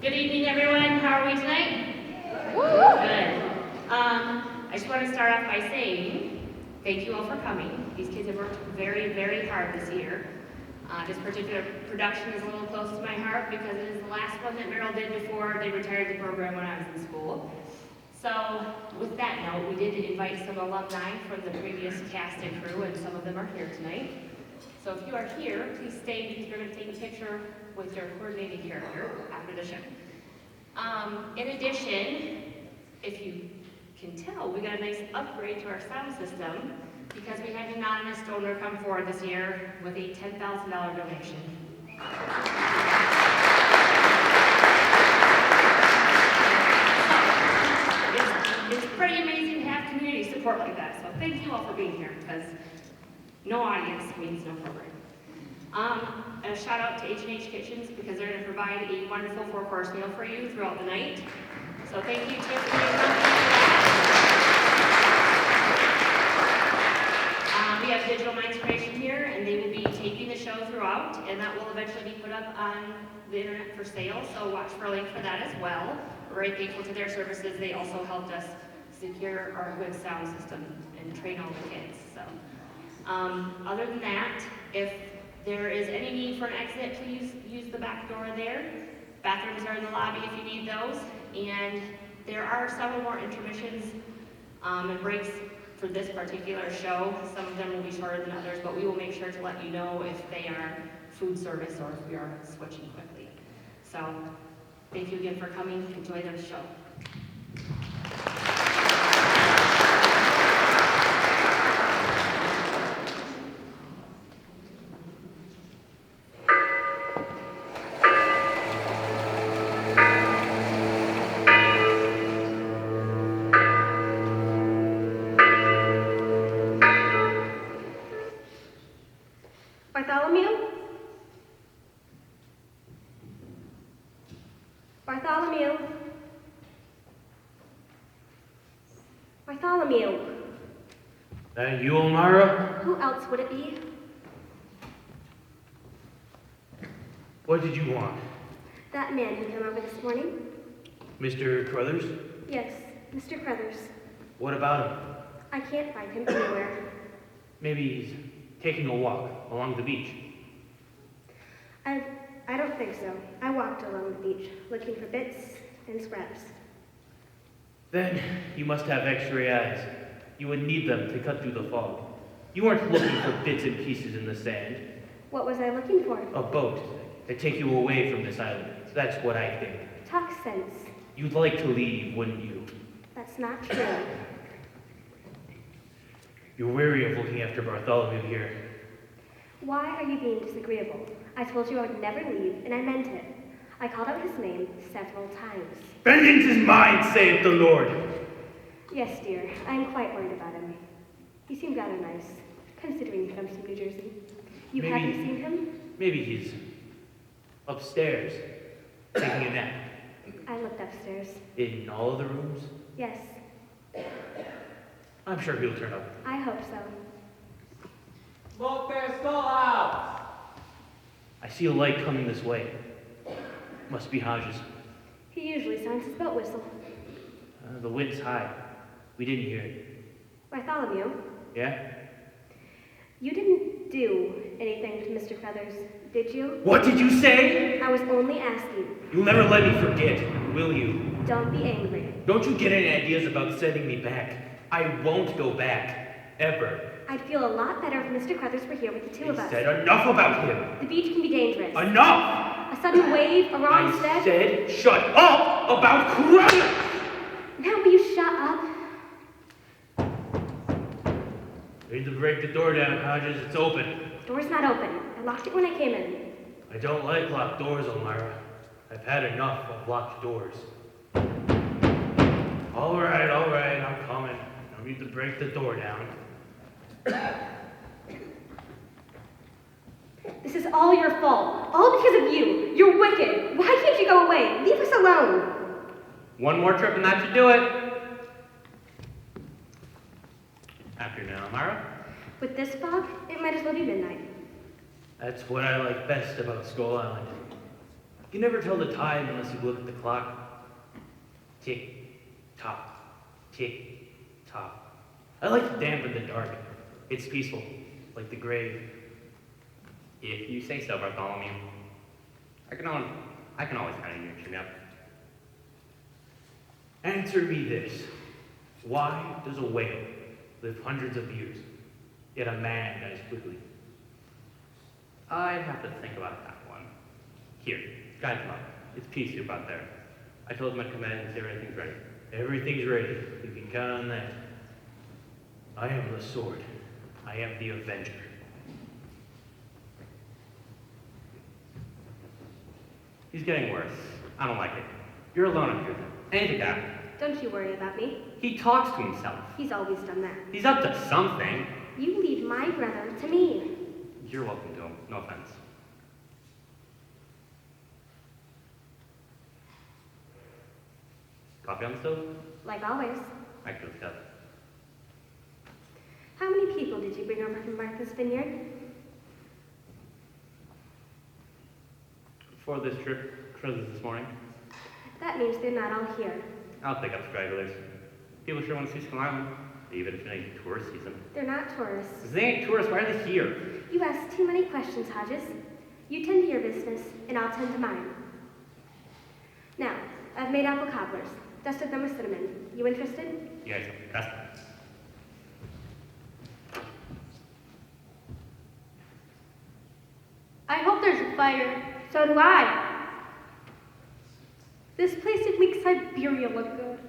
Good evening, everyone. How are we tonight? Good. I just want to start off by saying thank you all for coming. These kids have worked very, very hard this year. This particular production is a little close to my heart because it is the last one that Merrill did before they retired the program when I was in school. So, with that note, we did invite some alumni from the previous cast and crew, and some of them are here tonight. So if you are here, please stay because we're going to take a picture with your coordinating character after the show. In addition, if you can tell, we got a nice upgrade to our sound system because we had an anonymous donor come forward this year with a $10,000 donation. It's pretty amazing to have community support like that, so thank you all for being here because no audience means no program. A shout out to H&H Kitchens because they're going to provide a wonderful 4-course meal for you throughout the night. So thank you, Tiff, for being on We have digital inspiration here, and they will be taping the show throughout, and that will eventually be put up on the internet for sale, so watch for a link for that as well. We're very thankful to their services. They also helped us secure our good sound system and train all the kids. So, other than that, if there is any need for an exit, please use the back door there. Bathrooms are in the lobby if you need those. And there are several more intermissions and breaks for this particular show. Some of them will be shorter than others, but we will make sure to let you know if they are food service or if we are switching quickly. So, thank you again for coming. Enjoy the show. Bartholomew. That you, Elmira? Who else would it be? What did you want? That man who came over this morning? Mr. Crothers? Yes, Mr. Crothers. What about him? I can't find him anywhere. Maybe he's taking a walk along the beach. I don't think so. I walked along the beach, looking for bits and scraps. Then you must have X-ray eyes. You would need them to cut through the fog. You weren't looking for bits and pieces in the sand. What was I looking for? A boat to take you away from this island. That's what I think. Talk sense. You'd like to leave, wouldn't you? That's not true. You're weary of looking after Bartholomew here. Why are you being disagreeable? I told you I would never leave, and I meant it. I called out his name several times. Vengeance is mine, saith the Lord. Yes, dear. I am quite worried about him. He seemed rather nice, considering he comes from New Jersey. You haven't seen him? Maybe he's upstairs, taking a nap. I looked upstairs. In all of the rooms? Yes. I'm sure he'll turn up. I hope so. Smoke Bear Skullhouse! I see a light coming this way. Must be Hodges. He usually sounds his boat whistle. The wind's high. We didn't hear it. Bartholomew? Yeah? You didn't do anything to Mr. Feathers, did you? What did you say? I was only asking. You'll never let me forget, will you? Don't be angry. Don't you get any ideas about sending me back? I won't go back. Ever. I'd feel a lot better if Mr. Crothers were here with the two of us. I said enough about him. The beach can be dangerous. Enough! A sudden wave, a wrong step. I said shut up about Crothers! Now will you shut up? Need to break the door down, Hodges. It's open. Door's not open. I locked it when I came in. I don't like locked doors, Elmira. I've had enough of locked doors. All right, I'm coming. No need to break the door down. This is all your fault. All because of you. You're wicked. Why can't you go away? Leave us alone. One more trip and that should do it. Afternoon, Elmira. With this fog, it might as well be midnight. That's what I like best about Skull Island. You never tell the time unless you look at the clock. Tick, tock, tick, tock. I like to dampen the dark. It's peaceful, like the grave. If you say so, Bartholomew. I can always kind of cheer me up. Answer me this. Why does a whale live hundreds of years, yet a man dies quickly? I'd have to think about that one. Here, guide them up. It's pea soup out there. I told them I'd come in and see if everything's ready. Everything's ready. You can count on that. I am the sword. I am the avenger. He's getting worse. I don't like it. You're alone up here then. Anything to happen. Don't you worry about me. He talks to himself. He's always done that. He's up to something. You leave my brother to me. You're welcome to him. No offense. Coffee on the stove? Like always. I could have cut. How many people did you bring over from Martha's Vineyard? Before this trip, cruises this morning. That means they're not all here. I'll pick up stragglers. People sure want to see Skull Island, even if it ain't tourist season. They're not tourists. If they ain't tourists, why are they here? You ask too many questions, Hodges. You tend to your business, and I'll tend to mine. Now, I've made apple cobblers. Dusted them with cinnamon. You interested? You guys have the best. I hope there's a fire. So do I. This place would make Siberia look good.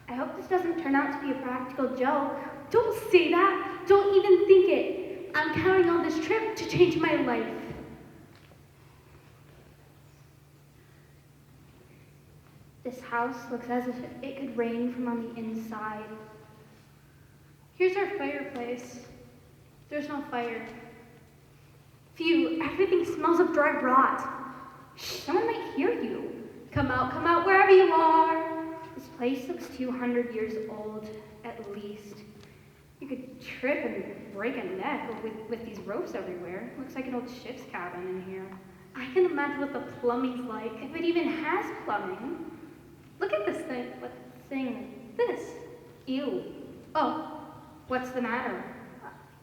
I hope this doesn't turn out to be a practical joke. Don't say that. Don't even think it. I'm counting on this trip to change my life. This house looks as if it could rain from on the inside. Here's our fireplace. There's no fire. Phew, everything smells of dry rot. Shh, someone might hear you. Come out, wherever you are. This place looks 200 years old, at least. You could trip and break a neck with these ropes everywhere. Looks like an old ship's cabin in here. I can imagine what the plumbing's like. If it even has plumbing. Look at this thing. What thing? This. Ew. Oh, What's the matter?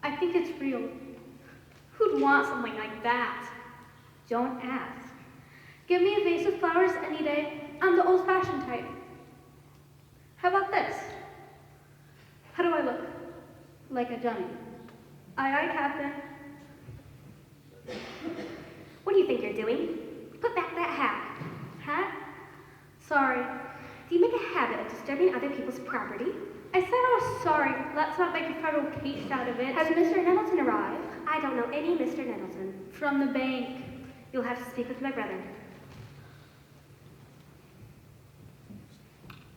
I think it's real. Who'd want something like that? Don't ask. Give me a vase of flowers any day. I'm the old-fashioned type. How about this? How do I look? Like a dummy. Aye, aye, Captain. What do you think you're doing? Put back that hat. Hat? Sorry. Do you make a habit of disturbing other people's property? I said I was sorry. Let's not make a federal case out of it. Has Mr. Nettleton arrived? I don't know any Mr. Nettleton. From the bank. You'll have to speak with my brother.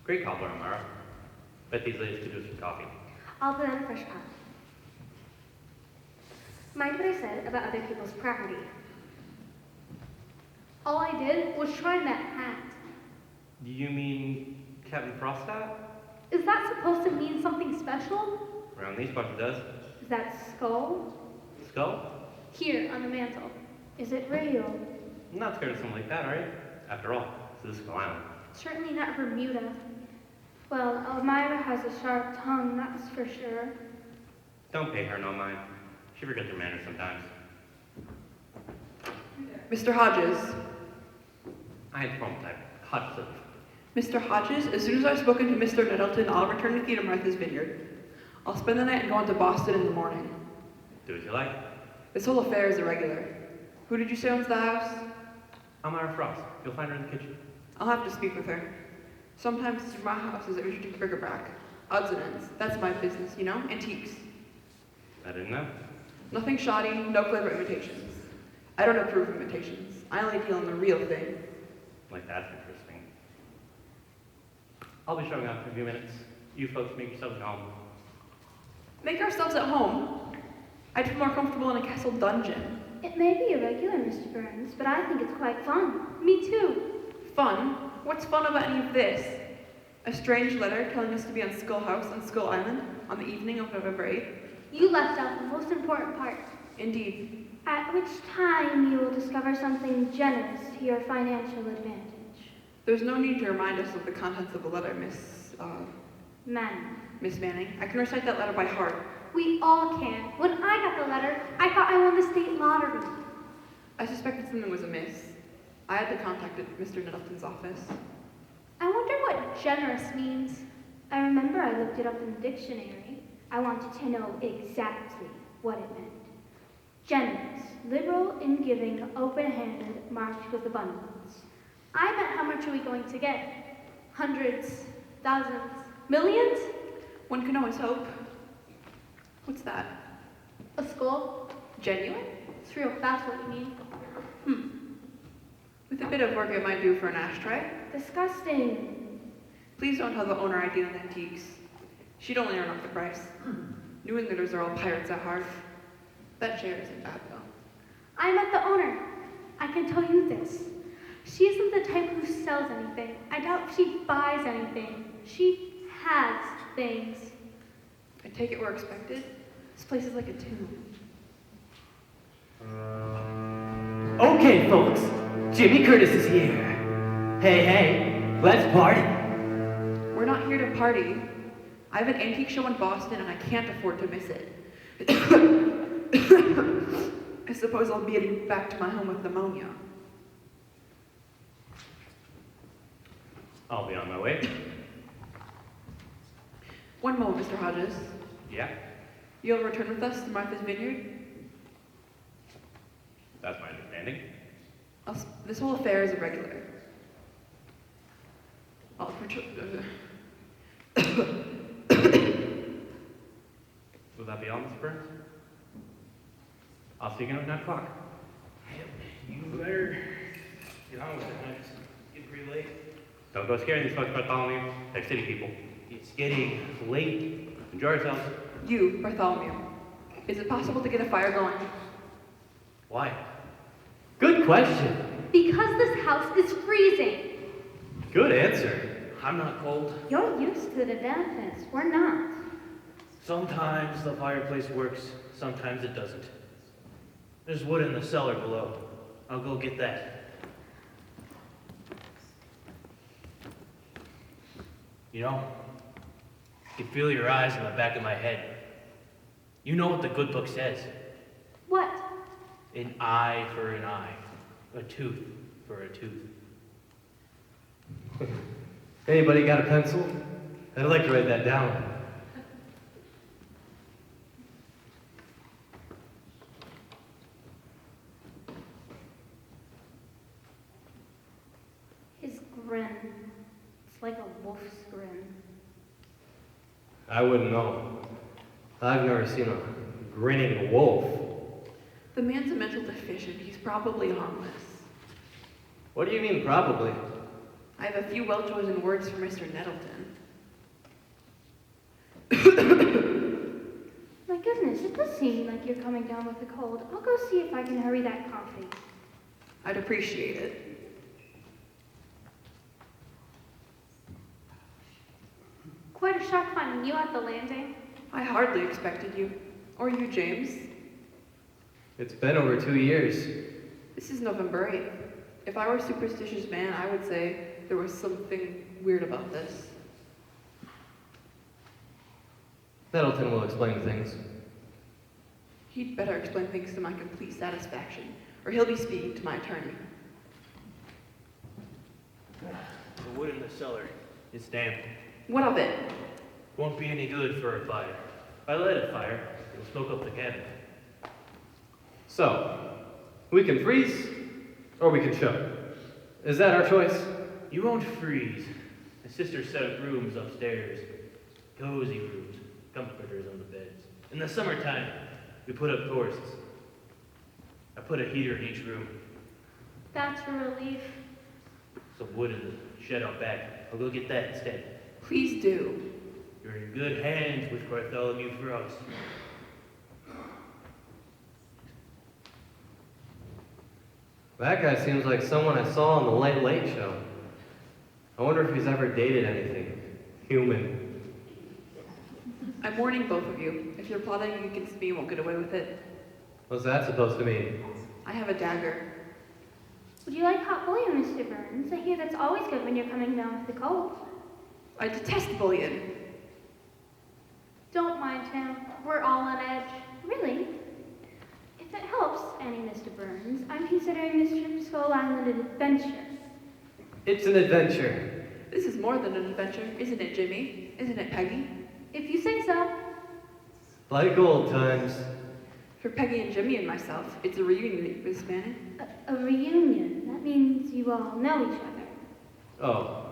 Great cobbler, Amara. Bet these ladies could do some coffee. I'll put on a fresh pot. Mind what I said about other people's property. All I did was try that hat. Do you mean Captain Frost hat? Is that supposed to mean something special? Around these parts it does. Is that skull? Skull? Here, on the mantle. Is it real? I'm not scared of something like that, are you? After all, this is Skull Island. Certainly not Bermuda. Well, Elmira has a sharp tongue, that's for sure. Don't pay her no mind. She forgets her manners sometimes. Mr. Hodges. I ain't the wrong type. Hudson. Mr. Hodges, as soon as I've spoken to Mr. Nettleton, I'll return with you to Martha's Vineyard. I'll spend the night and go on to Boston in the morning. Do as you like. This whole affair is irregular. Who did you say owns the house? Amara Frost. You'll find her in the kitchen. I'll have to speak with her. Sometimes my house is interesting bric-a-brac. Odds and ends. That's my business, you know? Antiques. I didn't know. Nothing shoddy, no clever imitations. I don't approve of imitations. I only deal in the real thing. Like, that's interesting. I'll be showing up in a few minutes. You folks make yourselves at home. Make ourselves at home. I'd feel more comfortable in a castle dungeon. It may be irregular, Mr. Burns, but I think it's quite fun. Me too. Fun? What's fun about any of this? A strange letter telling us to be on Skull House on Skull Island on the evening of November 8th? You left out the most important part. Indeed. At which time you will discover something generous to your financial advantage. There's no need to remind us of the contents of the letter, Men. Miss Manning. I can recite that letter by heart. We all can. When I got the letter, I thought I won the state lottery. I suspected something was amiss. I had to contact Mr. Nettleton's office. I wonder what generous means. I remember I looked it up in the dictionary. I wanted to know exactly what it meant. Generous, liberal in giving, open-handed, marked with abundance. I meant how much are we going to get? Hundreds, thousands, millions? One can always hope. What's that? A skull? Genuine? It's real, that's what you mean. With a bit of work it might do for an ashtray. Disgusting. Please don't tell the owner I deal in antiques. She'd only earn up the price. New Englanders are all pirates at heart. That chair isn't bad, though. I met the owner. I can tell you this. She isn't the type who sells anything. I doubt she buys anything. She has things. I take it we're expected. This place is like a tomb. Okay, folks. Jimmy Curtis is here. Hey, let's party. We're not here to party. I have an antique show in Boston and I can't afford to miss it. I suppose I'll be getting back to my home with pneumonia. I'll be on my way. One moment, Mr. Hodges. Yeah, You'll return with us to Martha's Vineyard? that's my understanding. This whole affair is irregular. I'll Will that be all, Mr. Burns? I'll see you again at 9 o'clock. You better get on with it, man. It's getting pretty late. Don't go scaring these folks, Bartholomew. They're city people. It's getting late. Enjoy yourselves. You, Bartholomew. Is it possible to get a fire going? Why? Good question. Because this house is freezing. Good answer. I'm not cold. You're used to the dampness. We're not. Sometimes the fireplace works, sometimes it doesn't. There's wood in the cellar below. I'll go get that. You know, I can feel your eyes in the back of my head. You know what the good book says. What? An eye for an eye. A tooth for a tooth. Anybody got a pencil? I'd like to write that down. His grin. It's like a wolf's grin. I wouldn't know. I've never seen a grinning wolf. The man's a mental deficient. He's probably harmless. What do you mean, probably? I have a few well-chosen words for Mr. Nettleton. My goodness, it does seem like you're coming down with a cold. I'll go see if I can hurry that coffee. I'd appreciate it. Quite a shock finding you at the landing. I hardly expected you. Or you, James. It's been over 2 years. This is November 8th. If I were a superstitious man, I would say there was something weird about this. Nettleton will explain things. He'd better explain things to my complete satisfaction, or he'll be speaking to my attorney. The wood in the cellar is damp. What of it? Won't be any good for a fire. If I light a fire, it'll smoke up the cabin. So, we can freeze, or we can choke. Is that our choice? You won't freeze. My sister set up rooms upstairs. Cozy rooms. Comforters on the beds. In the summertime, we put up tourists. I put a heater in each room. That's a relief. Some wood in the shed out back. I'll go get that instead. Please do. You're in good hands with Bartholomew Frost. That guy seems like someone I saw on the Late Late Show. I wonder if he's ever dated anything human. I'm warning both of you. If you're plotting against me, you won't get away with it. What's that supposed to mean? I have a dagger. Would you like hot bullion, Mr. Burns? I hear that's always good when you're coming down with the cold. I detest bullion. Don't mind him. We're all on edge. Really? If it helps any, Mr. Burns, I'm considering this trip to Skull Island an adventure. It's an adventure. This is more than an adventure, isn't it, Jimmy? Isn't it, Peggy? If you say so. Like old times. For Peggy and Jimmy and myself, it's a reunion, Miss Manning. A reunion. That means you all know each other. Oh.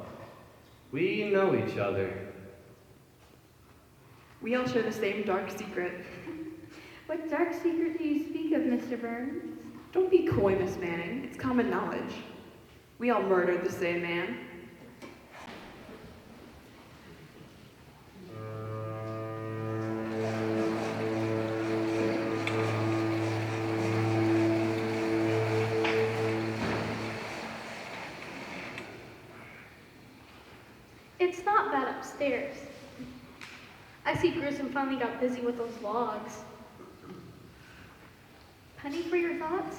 We know each other. We all share the same dark secret. What dark secret do you speak of, Mr. Burns? Don't be coy, Miss Manning. It's common knowledge. We all murdered the same man. It's not bad upstairs. I see Grissom finally got busy with those logs. Penny, for your thoughts?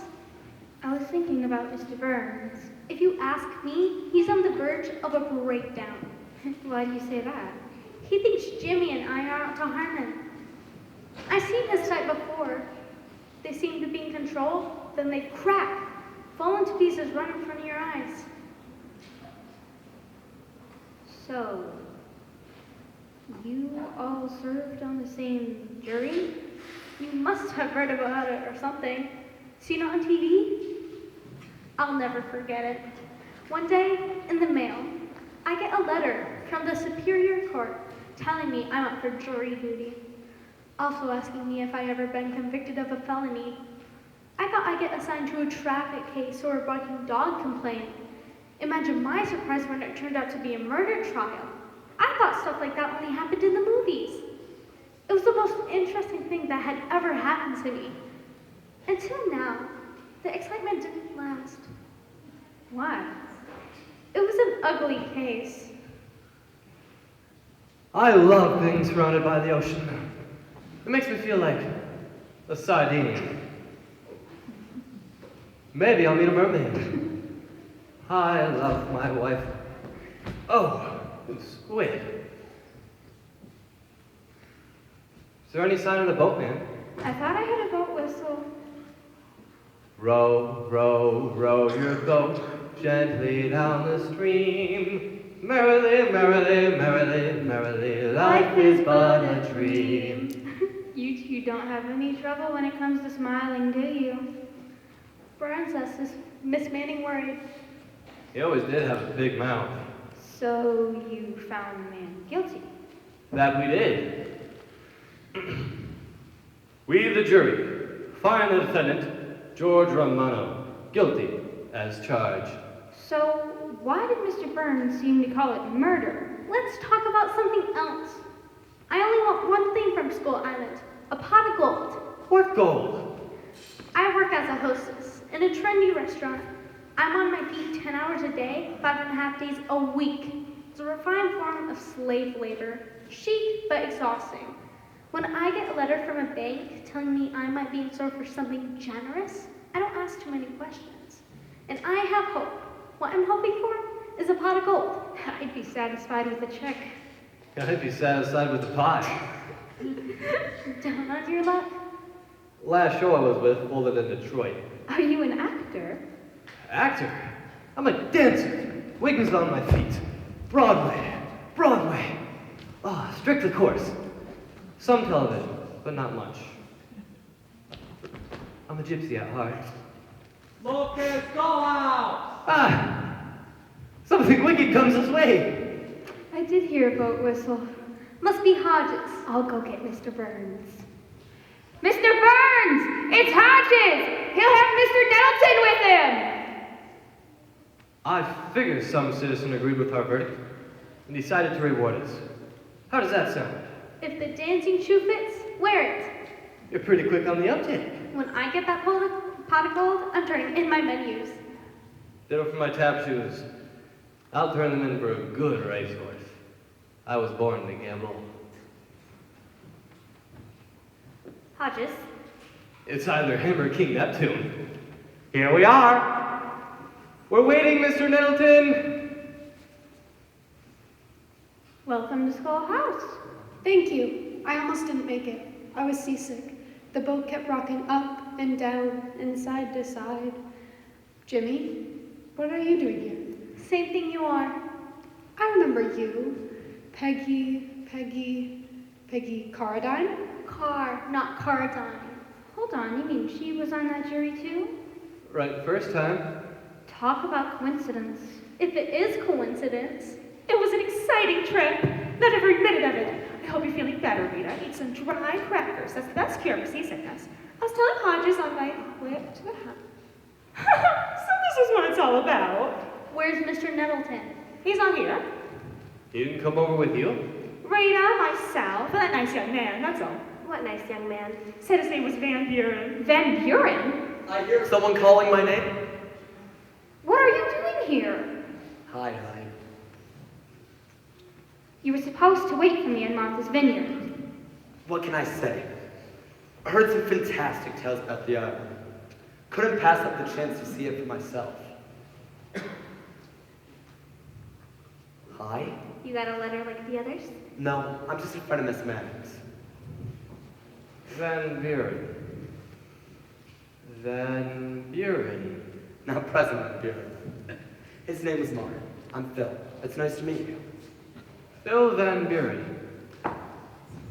I was thinking about Mr. Burns. If you ask me, he's on the verge of a breakdown. Why do you say that? He thinks Jimmy and I are out to harm him. I've seen his type before. They seem to be in control, then they crack, fall into pieces right in front of your eyes. So, you all served on the same jury? You must have heard about it or something. Seen it on TV? I'll never forget it. One day, in the mail, I get a letter from the Superior Court telling me I'm up for jury duty. Also asking me if I ever been convicted of a felony. I thought I'd get assigned to a traffic case or a barking dog complaint. Imagine my surprise when it turned out to be a murder trial. I thought stuff like that only happened in the movies. It was the most interesting thing that had ever happened to me. Until now, the excitement didn't last. Why? It was an ugly case. I love being surrounded by the ocean. It makes me feel like a sardine. Maybe I'll meet a mermaid. I love my wife. Oh, squid. Is there any sign of the boatman? I thought I had a boat whistle. Row, row, row your boat gently down the stream. Merrily, merrily, merrily, merrily, life is but a dream. You two don't have any trouble when it comes to smiling, do you? Princess, is Miss Manning worried? He always did have a big mouth. So you found the man guilty? That we did. We, the jury, find the defendant, George Romano, guilty as charged. So why did Mr. Burns seem to call it murder? Let's talk about something else. I only want one thing from Skull Island, a pot of gold. What gold? I work as a hostess in a trendy restaurant. I'm on my feet 10 hours a day, 5.5 days a week. It's a refined form of slave labor, chic but exhausting. When I get a letter from a bank telling me I might be in store for something generous, I don't ask too many questions. And I have hope. What I'm hoping for is a pot of gold. I'd be satisfied with a check. I'd be satisfied with the pie. Down on your luck? Last show I was with folded in Detroit. Are you an actor? Actor? I'm a dancer. Wings on my feet. Broadway. Broadway. Ah, strictly course. Some television, but not much. I'm a gypsy at heart. Lucas, go out! Ah! Something wicked comes this way. I did hear a boat whistle. Must be Hodges. I'll go get Mr. Burns. Mr. Burns! It's Hodges! He'll have Mr. Nettleton with him! I figure some citizen agreed with our verdict and decided to reward us. How does that sound? If the dancing shoe fits, wear it. You're pretty quick on the uptake. When I get that pot of gold, I'm turning in my menus. Ditto for my tap shoes. I'll turn them in for a good racehorse. I was born to gamble. Hodges, It's either him or King Neptune. Here we are. We're waiting, Mr. Nettleton. Welcome to Skull House. Thank you. I almost didn't make it. I was seasick. The boat kept rocking up and down and side to side. Jimmy, what are you doing here? Same thing you are. I remember you. Peggy Caradine? Car, not Cardine. Hold on, you mean she was on that jury too? Right, first time. Talk about coincidence. If it is coincidence, it was an exciting trip. Not every minute of it. I hope you're feeling better, Rita. Eat some dry crackers. That's the best cure for seasickness. I was telling Hodges on my way to the house. So this is what it's all about. Where's Mr. Nettleton? He's not here. He didn't come over with you? Rita, myself, and that nice young man, that's all. What nice young man. Said his name was Van Buren. Van Buren? I hear someone calling my name. What are you doing here? Hi. You were supposed to wait for me in Martha's Vineyard. What can I say? I heard some fantastic tales about the island. Couldn't pass up the chance to see it for myself. Hi? You got a letter like the others? No, I'm just a friend of Miss Manning's. Van Buren. Van Buren. Now President Buren. His name is Martin. I'm Phil. It's nice to meet you. Phil Van Buren.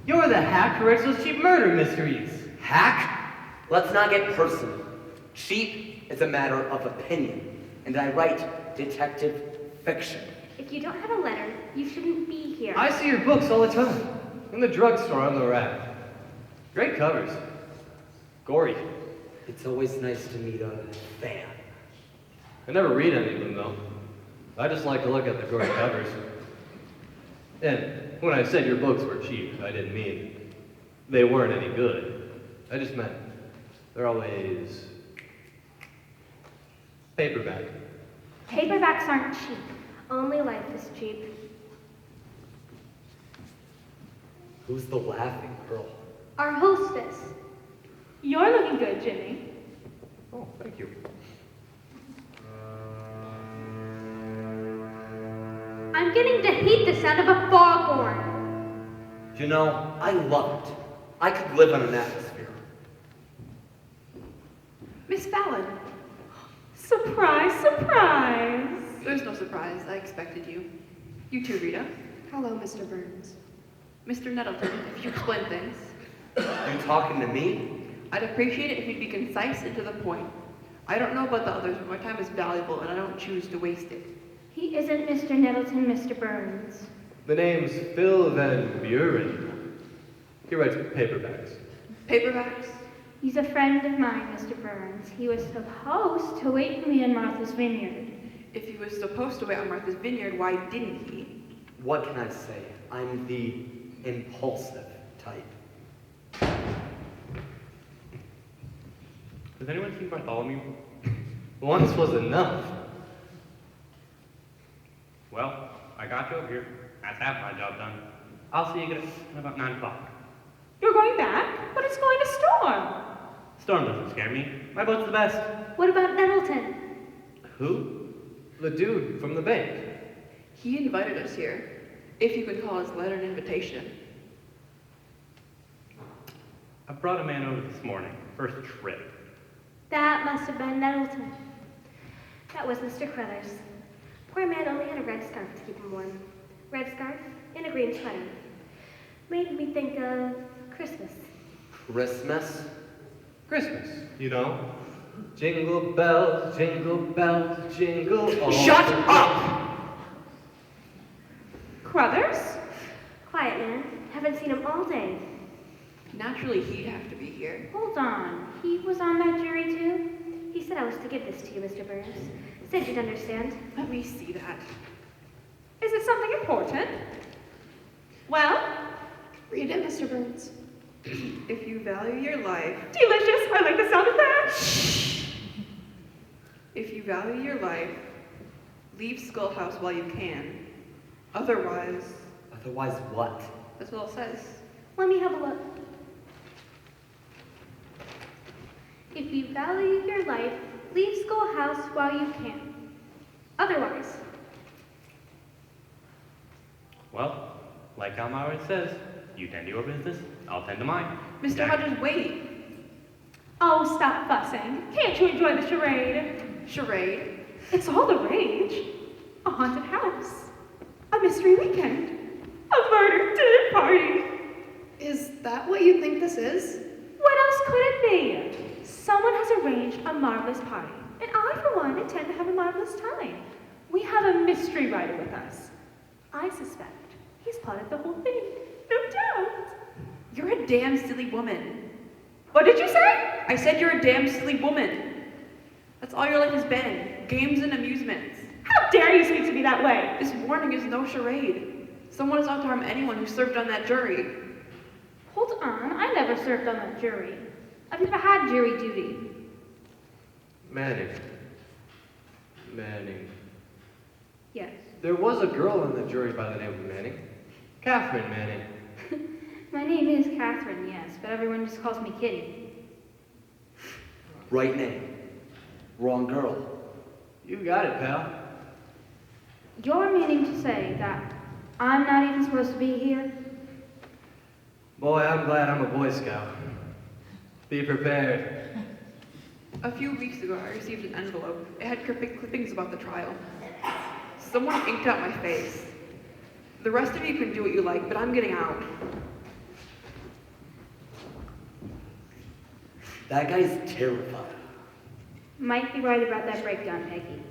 You're the hack who writes those cheap murder mysteries. Hack? Let's not get personal. Cheap is a matter of opinion, and I write detective fiction. If you don't have a letter, you shouldn't be here. I see your books all the time. In the drugstore on the rack. Great covers. Gory. It's always nice to meet a fan. I never read any of them, though. I just like to look at the gory covers. And when I said your books were cheap, I didn't mean they weren't any good. I just meant they're always paperback. Paperbacks aren't cheap. Only life is cheap. Who's the laughing girl? Our hostess. You're looking good, Jimmy. Oh, thank you. I'm getting to hate the sound of a foghorn. You know, I love it. I could live in an atmosphere. Miss Fallon. Surprise, surprise. There's no surprise. I expected you. You too, Rita. Hello, Mr. Burns. Mr. Nettleton, if you explain things, You talking to me? I'd appreciate it if you'd be concise and to the point. I don't know about the others, but my time is valuable and I don't choose to waste it. He isn't Mr. Nettleton, Mr. Burns. The name's Phil Van Buren. He writes paperbacks. Paperbacks? He's a friend of mine, Mr. Burns. He was supposed to wait for me in Martha's Vineyard. If he was supposed to wait on Martha's Vineyard, why didn't he? What can I say? I'm the impulsive type. Has anyone seen Bartholomew? Once was enough. Well, I got you over here. That's half my job done. I'll see you again at about 9 o'clock. You're going back? But it's going to storm. Storm doesn't scare me. My boat's the best. What about Nettleton? Who? The dude from the bank. He invited us here, if you could call his letter an invitation. I brought a man over this morning. First trip. That must have been Nettleton. That was Mr. Crothers. Poor man only had a red scarf to keep him warm. Red scarf and a green sweater. Made me think of Christmas. Christmas? Christmas, you know. Jingle bells, jingle all. Shut up! Crothers? Quiet man. Haven't seen him all day. Naturally, he'd have to be here. Hold on. He was on that jury too? He said I was to give this to you, Mr. Burns. Said you'd understand. Let me see that. Is it something important? Well, Read it, Mr. Burns. If you value your life, delicious. I like the sound of that. if you value your life, leave Skull House while you can. Otherwise, Otherwise what? that's all it says. Let me have a look. If you value your life, leave schoolhouse while you can. Otherwise, Well, like Alma always says, you tend to your business, I'll tend to mine. Mr. Jack- Hodges, wait. oh, stop fussing. Can't you enjoy the charade? Charade? It's all the rage. A haunted house. A mystery weekend. A murder dinner party. Is that what you think this is? What else could it be? Someone has arranged a marvelous party, and I, for one, intend to have a marvelous time. We have a mystery writer with us. I suspect he's plotted the whole thing, no doubt. You're a damn silly woman. What did you say? I said you're a damn silly woman. That's all your life has been. Games and amusements. How dare you speak to me that way? This warning is no charade. Someone is not to harm anyone who served on that jury. Hold on, I never served on that jury. I've never had jury duty. Manning. Manning. Yes. There was a girl in the jury by the name of Manning. Catherine Manning. My name is Catherine, yes, but everyone just calls me Kitty. Right name. Wrong girl. You got it, pal. You're meaning to say that I'm not even supposed to be here? Boy, I'm glad I'm a Boy Scout. Be prepared. A few weeks ago, I received an envelope. It had clippings about the trial. Someone inked out my face. The rest of you can do what you like, but I'm getting out. That guy's terrified. Might be right about that breakdown, Peggy.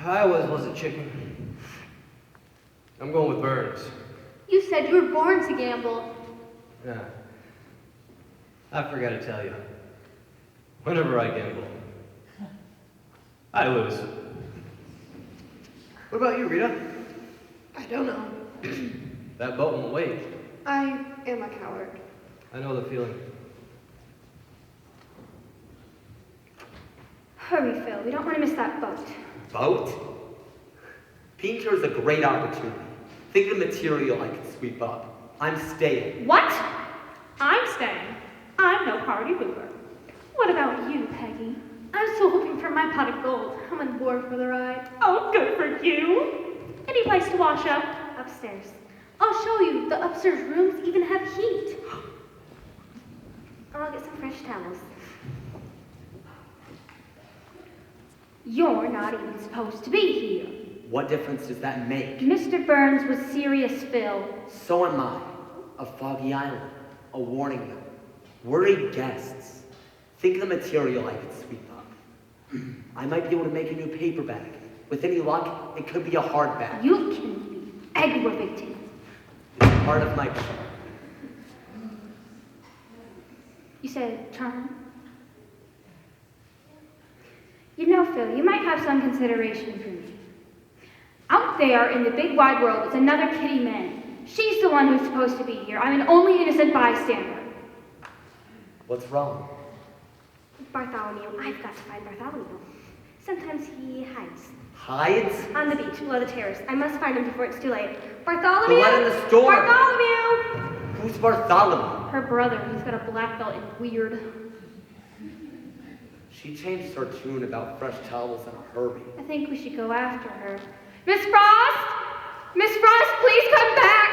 I always was a chicken. I'm going with Burns. You said you were born to gamble. Yeah. I forgot to tell you. Whenever I gamble, I lose. What about you, Rita? I don't know. That boat won't wait. I am a coward. I know the feeling. Hurry, Phil. We don't want to miss that boat. Boat? Pinker is a great opportunity. Think of the material I could sweep up. I'm staying. What? I'm staying. I'm no party pooper. What about you, Peggy? I'm still hoping for my pot of gold. I'm on board for the ride. Oh, good for you. Any place to wash up? Upstairs. I'll show you. The upstairs rooms even have heat. I'll get some fresh towels. You're not even supposed to be here. What difference does that make? Mr. Burns was serious, Phil. So am I. A foggy island. A warning note. Worried guests. Think of the material I could sweep up. I might be able to make a new paperback. With any luck, it could be a hardback. You can be aggravating. It's part of my charm. You said charm? You know, Phil, you might have some consideration for me. Out there in the big wide world is another Kitty Manning. She's the one who's supposed to be here. I'm an only innocent bystander. What's wrong? Bartholomew. I've got to find Bartholomew. Sometimes he hides. Hides? On the beach, below the terrace. I must find him before it's too late. Bartholomew! The one in the store. Bartholomew! Who's Bartholomew? Her brother, he's got a black belt in weird. She changed her tune about fresh towels in a hurry. I think we should go after her. Miss Frost! Miss Frost, please come back!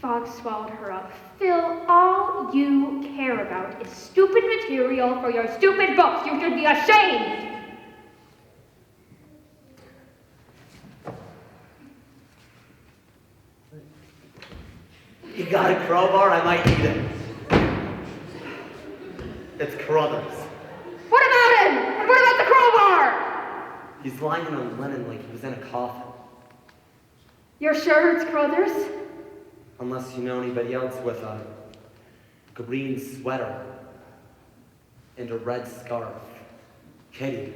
Fog swallowed her up. Phil, all you care about is stupid material for your stupid books. You should be ashamed! You got a crowbar? I might need it. It's Carruthers. What about him? And what about the crowbar? He's lying in a linen like he was in a coffin. You're sure it's Crothers? Unless you know anybody else with a green sweater and a red scarf. Kitty,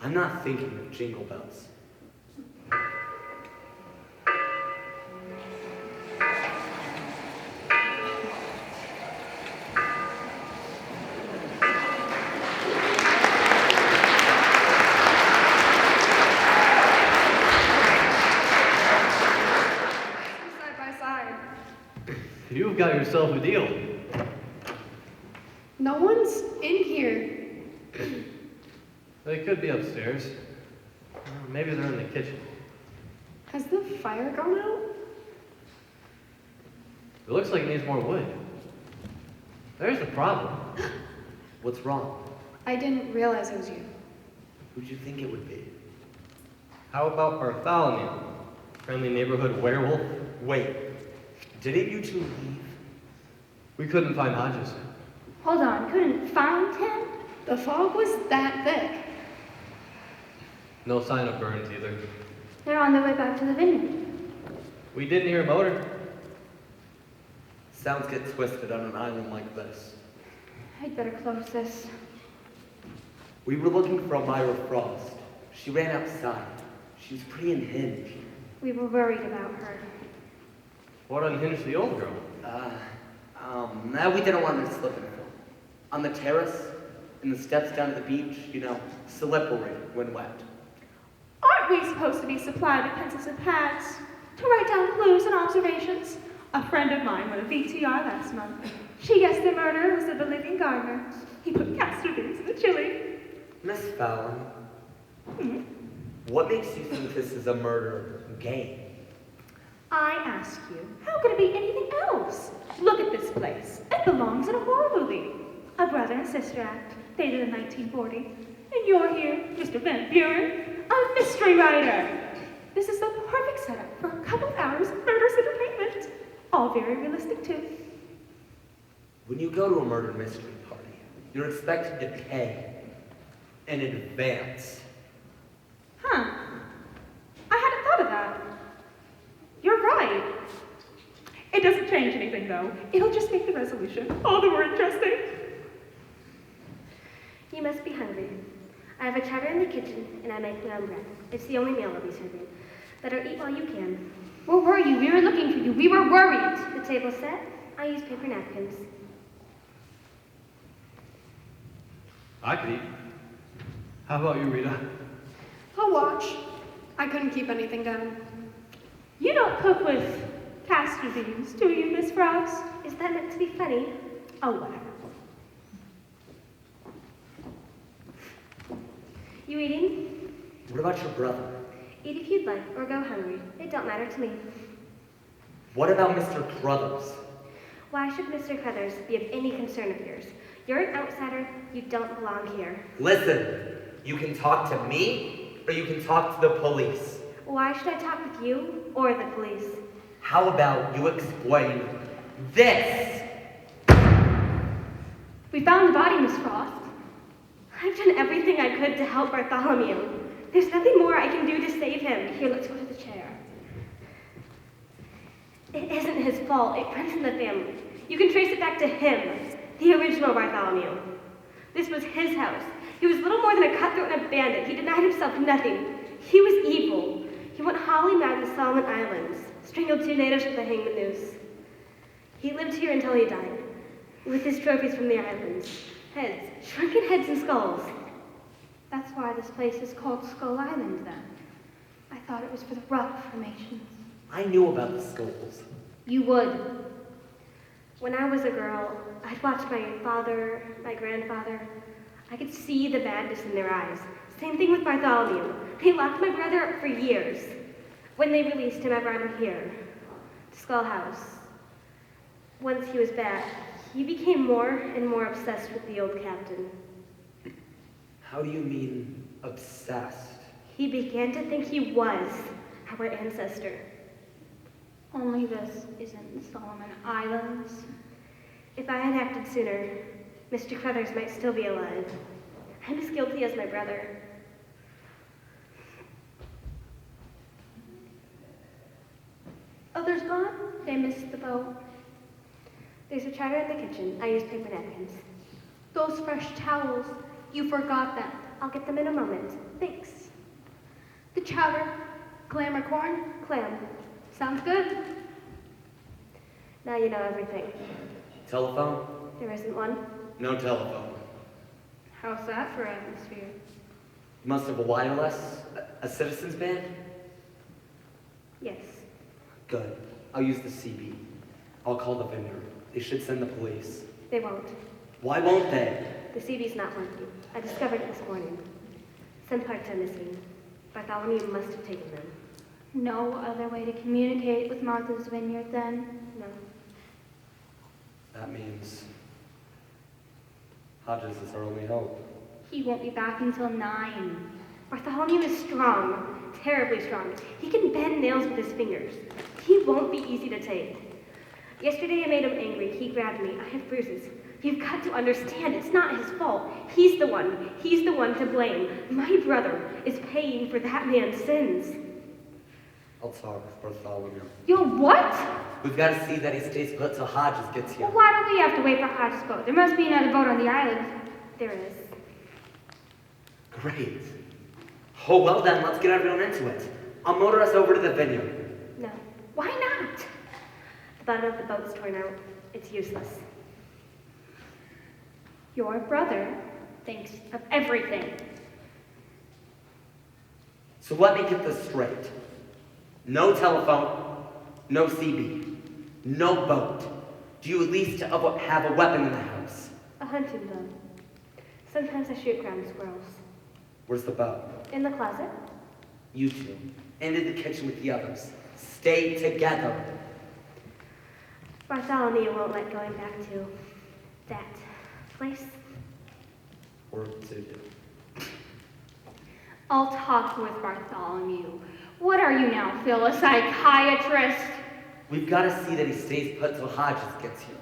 I'm not thinking of Jingle Bells. Side by side. You've got yourself a deal. No one's in here. They could be upstairs. Maybe they're in the kitchen. Has the fire gone out? It looks like it needs more wood. There's the problem. What's wrong? I didn't realize it was you. Who'd you think it would be? How about Bartholomew? Friendly neighborhood werewolf? Wait, didn't you two leave? We couldn't find Hodges. Hold on, couldn't find him? The fog was that thick. No sign of Burns either. They're on their way back to the vineyard. We didn't hear a motor. Sounds get twisted on an island like this. I'd better close this. We were looking for Elmira Frost. She ran outside. She was pretty unhinged. We were worried about her. What unhinged the old girl? Now we didn't want her to slip and fall. On the terrace, in the steps down to the beach, slippery when wet. Aren't we supposed to be supplied with pencils and pads to write down clues and observations? A friend of mine won a VTR last month. She guessed the murderer was the Bolivian gardener. He put castor beans in the chili. Miss Fallon, what makes you think this is a murder game? I ask you, how could it be anything else? Look at this place. It belongs in a horror movie. A brother and sister act, dated in 1940. And you're here, Mr. Van Buren, a mystery writer. This is the perfect setup for a couple hours of murderous entertainment. All very realistic, too. When you go to a murder mystery party, you're expected to pay in advance. Huh. I hadn't thought of that. You're right. It doesn't change anything, though. It'll just make the resolution all the more interesting. You must be hungry. I have a chowder in the kitchen, and I make my own bread. It's the only meal I'll be serving. Better eat while you can. Where were you? We were looking for you. We were worried. The table's set. I use paper napkins. I could eat. How about you, Rita? I'll watch. I couldn't keep anything down. You don't cook with castor beans, do you, Miss Frost? Is that meant to be funny? Oh, whatever. You eating? What about your brother? Eat if you'd like, or go hungry. It don't matter to me. What about Mr. Crothers? Why should Mr. Crothers be of any concern of yours? You're an outsider. You don't belong here. Listen, you can talk to me, or you can talk to the police. Why should I talk with you or the police? How about you explain this? We found the body, Miss Frost. I've done everything I could to help Bartholomew. There's nothing more I can do to save him. Here, let's go to the chair. It isn't his fault. It runs in the family. You can trace it back to him, the original Bartholomew. This was his house. He was little more than a cutthroat and a bandit. He denied himself nothing. He was evil. He went wholly mad in the Solomon Islands, strangled 2 natives with a hangman noose. He lived here until he died, with his trophies from the islands. Heads, shrunken heads and skulls. That's why this place is called Skull Island, then. I thought it was for the rock formations. I knew about the skulls. You would. When I was a girl, I'd watch my father, my grandfather. I could see the badness in their eyes. Same thing with Bartholomew. They locked my brother up for years. When they released him, I brought him here, to Skull House. Once he was back, he became more and more obsessed with the old captain. How do you mean, obsessed? He began to think he was our ancestor. Only this isn't the Solomon Islands. If I had acted sooner, Mr. Crothers might still be alive. I'm as guilty as my brother. Others gone? They missed the boat. There's a chowder in the kitchen. I use paper napkins. Those fresh towels, you forgot them. I'll get them in a moment. Thanks. The chowder, clam or corn? Clam. Sounds good. Now you know everything. Telephone? There isn't one. No telephone. How's that for atmosphere? You must have a wireless? A citizen's band? Yes. Good. I'll use the CB. I'll call the vendor. They should send the police. They won't. Why won't they? The CB's not working. I discovered it this morning. Some parts are missing. Bartholomew must have taken them. No other way to communicate with Martha's Vineyard then? No. That means Hodges is our only hope. He won't be back until 9. Bartholomew is strong, terribly strong. He can bend nails with his fingers. He won't be easy to take. Yesterday I made him angry. He grabbed me. I have bruises. You've got to understand, it's not his fault. He's the one. He's the one to blame. My brother is paying for that man's sins. I'll talk with Bartholomew. You'll what? We've got to see that he stays put till Hodges gets here. Well, why don't we have to wait for Hodges' boat? There must be another boat on the island. There is. Great. Oh, well then, let's get everyone into it. I'll motor us over to the vineyard. No. Why not? The bottom of the boat's torn out. It's useless. Your brother thinks of everything. So let me get this straight. No telephone, no CB, no boat. Do you at least have a weapon in the house? A hunting bow. Sometimes I shoot ground squirrels. Where's the bow? In the closet. You two. And in the kitchen with the others. Stay together. Bartholomew won't let going back to that place. Work to do. I'll talk with Bartholomew. What are you now, Phil, a psychiatrist? We've got to see that he stays put till Hodges gets here.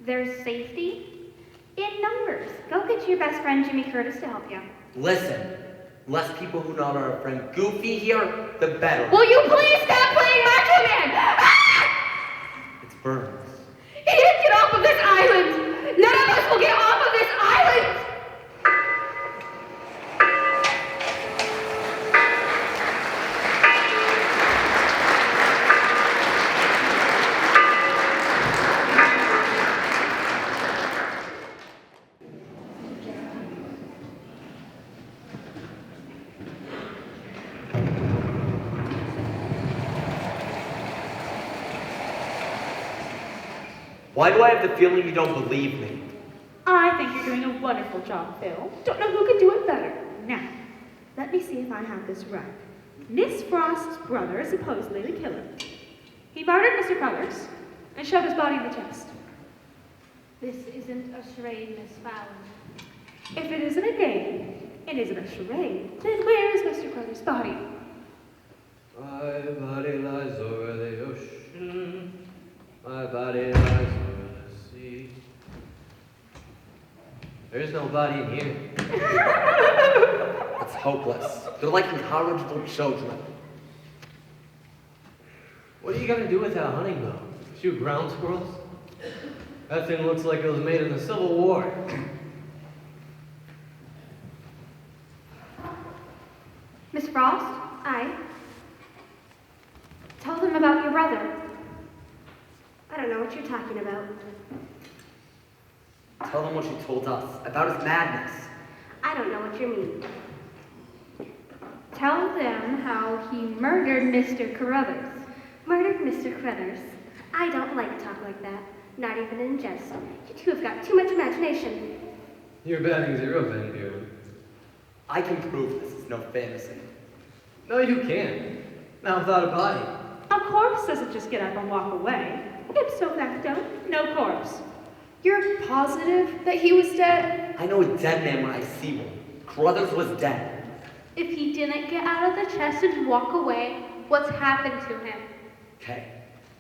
There's safety in numbers. Go get your best friend, Jimmy Curtis, to help you. Listen, less people who know our friend Goofy here, the better. Will you please stop playing Macho Man? Ah! It's Burns. He didn't get off of this island! None of us will get off of this island! Why do I have the feeling you don't believe me? I think you're doing a wonderful job, Phil. Don't know who could do it better. Now, let me see if I have this right. Miss Frost's brother is supposedly the killer. He murdered Mr. Cruthers and shoved his body in the chest. This isn't a charade, Miss Fallon. If it isn't a game, it isn't a charade, then where is Mr. Cruthers' body? My body lies over the ocean. My body lies over the sea. There's no body in here. It's hopeless. They're like incorrigible children. What are you gonna do with that hunting bow? Shoot ground squirrels? That thing looks like it was made in the Civil War. Miss Frost? I Tell them about your brother. I don't know what you're talking about. Tell them what you told us about his madness. I don't know what you mean. Tell them how he murdered Mr. Carruthers. Murdered Mr. Cruthers. I don't like talk like that. Not even in jest. You two have got too much imagination. You're batting zero, Van Buren. I can prove this is no fantasy. No, you can't. Not without a body. A corpse doesn't just get up and walk away. Ipso facto, no corpse. You're positive that he was dead? I know a dead man when I see one. Carruthers was dead. If he didn't get out of the chest and walk away, what's happened to him? Okay,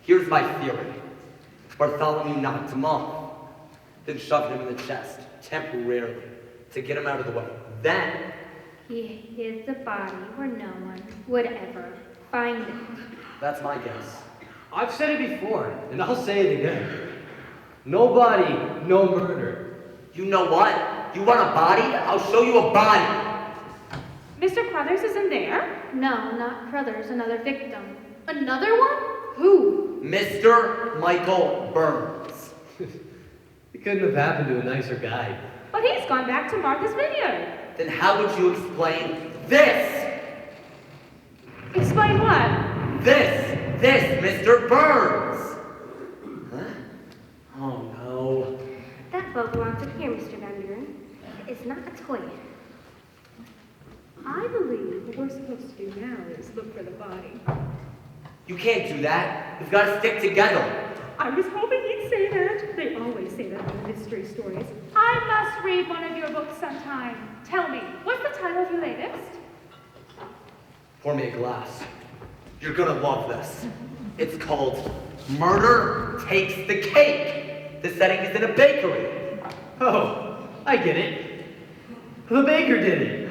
here's my theory. Bartholomew knocked him off, then shoved him in the chest, temporarily, to get him out of the way. Then, He hid the body where no one would ever find it. that's my guess. I've said it before, and I'll say it again. No body, no murder. You know what? You want a body? I'll show you a body. Mr. Cruthers isn't there? No, not Crothers, another victim. Another one? Who? Mr. Michael Burns. It couldn't have happened to a nicer guy. But he's gone back to Martha's Vineyard. Then how would you explain this? Explain what? This, Mr. Burns. Huh? Oh no. boat belongs up here, Mr. Van Buren. It is not a toy. I believe what we're supposed to do now is look for the body. You can't do that. We've got to stick together. I was hoping you'd say that. They always say that in the mystery stories. I must read one of your books sometime. Tell me, what's the title of your latest? Pour me a glass. You're gonna love this. It's called Murder Takes the Cake. The setting is in a bakery. Oh, I get it. The baker did it.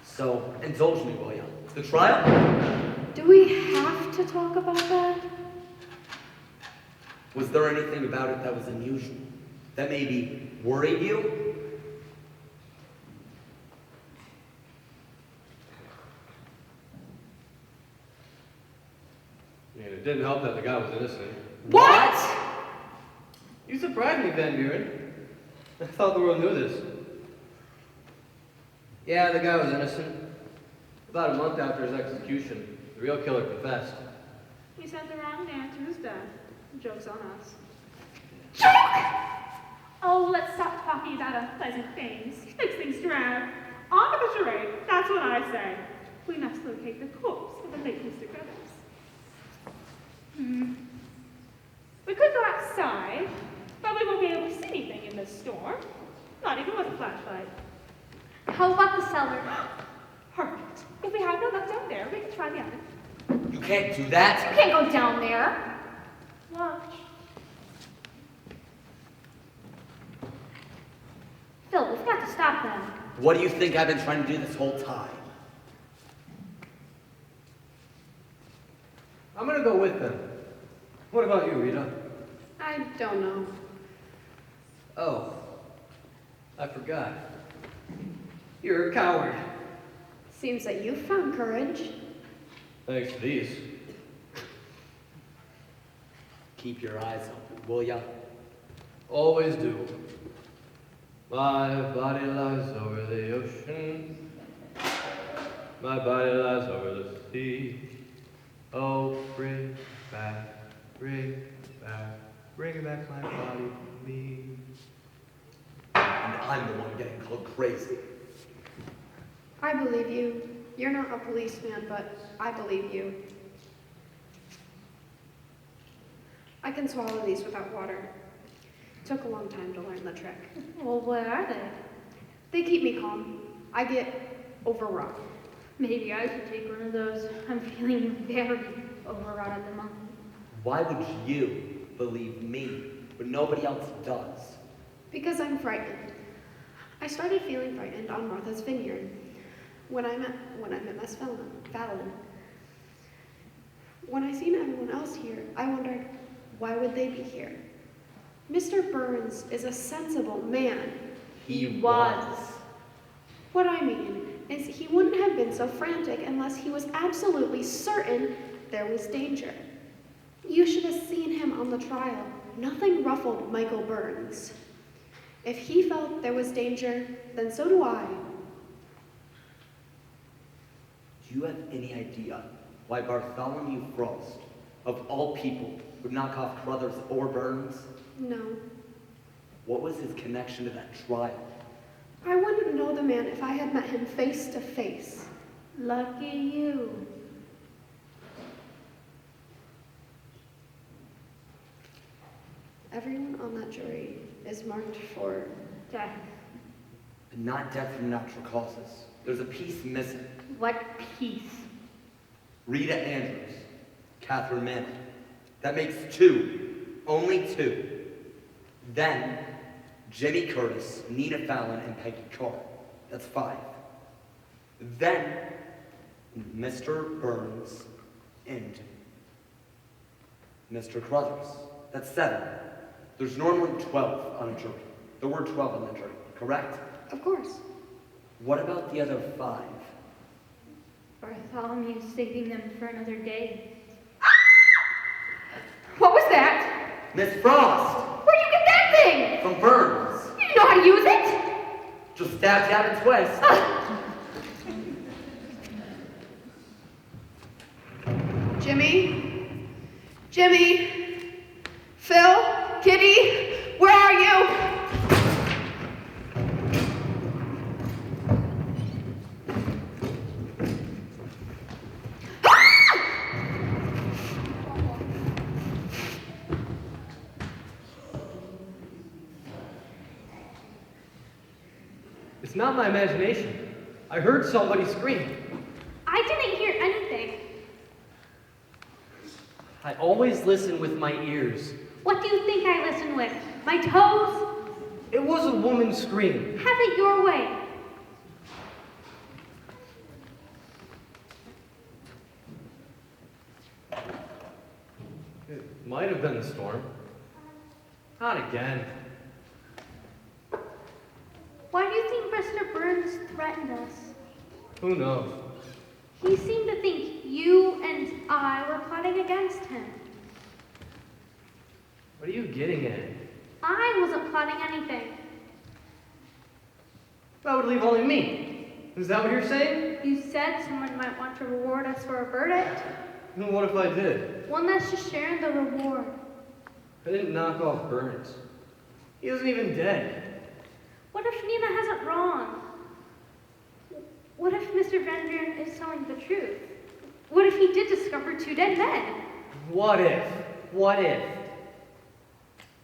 So, indulge me, will you? The trial? Do we have to talk about that? Was there anything about it that was unusual? That maybe worried you? I mean, it didn't help that the guy was innocent. What? You surprised me, Van Buren. I thought the world knew this. Yeah, the guy was innocent. About a month after his execution, the real killer confessed. We said the wrong man to his death. Joke's on us. Oh, let's stop talking about unpleasant things. Makes things drag. On to the charade. That's what I say. We must locate the corpse of the late Mr. Brothers. We could go outside, but we won't be able to see anything in this storm. Not even with a flashlight. How about the cellar? Perfect. If we have no luck down there, we can try the attic. You can't do that. You can't go down there. Watch. Phil, we've got to stop them. What do you think I've been trying to do this whole time? I'm gonna go with them. What about you, Rita? I don't know. Oh, I forgot. You're a coward. Seems that you found courage. Thanks to these. Keep your eyes open, will ya? Always do. My body lies over the ocean. My body lies over the sea. Oh, bring back, bring back my body to me. And I'm the one getting called crazy. I believe you. You're not a policeman, but I believe you. I can swallow these without water. Took a long time to learn the trick. Well, what are they? They keep me calm. I get overwrought. Maybe I should take one of those. I'm feeling very overwrought at the moment. Why would you believe me when nobody else does? Because I'm frightened. I started feeling frightened on Martha's Vineyard when I met Miss Fallon. When I seen everyone else here, I wondered, why would they be here? Mr. Burns is a sensible man. He was. What I mean is he wouldn't have been so frantic unless he was absolutely certain there was danger. You should have seen him on the trial. Nothing ruffled Michael Burns. If he felt there was danger, then so do I. Do you have any idea why Bartholomew Frost, of all people, would knock off Crothers or Burns? No. What was his connection to that trial? I wouldn't know the man if I had met him face to face. Lucky you. Everyone on that jury is marked for Death. Not death from natural causes. There's a piece missing. What piece? Rita Andrews, Catherine Manning. That makes 2. Only 2. Then, Jimmy Curtis, Nina Fallon, and Peggy Carr. That's 5. Then, Mr. Burns and Mr. Crothers. That's 7. There's normally 12 on a jury. There were 12 on the jury, correct? Of course. What about the other 5? Bartholomew's saving them for another day. What was that? Miss Frost! Where'd you get that thing? From Burns! You know how to use it? Just stab, stab, and twist. Jimmy? Jimmy? Phil? Kitty? Where are you? It's not my imagination. I heard somebody scream. I didn't hear anything. I always listen with my ears. What do you think I listen with? My toes? It was a woman's scream. Have it your way. It might have been the storm. Not again. Why do you think Mr. Burns threatened us? Who knows? He seemed to think you and I were plotting against him. What are you getting at? I wasn't plotting anything. That would leave only me. Is that what you're saying? You said someone might want to reward us for a verdict. And what if I did? One that's just sharing the reward. I didn't knock off Burns. He isn't even dead. What if Nina has it wrong? What if Mr. Van Buren is telling the truth? What if he did discover 2 dead men? What if? What if?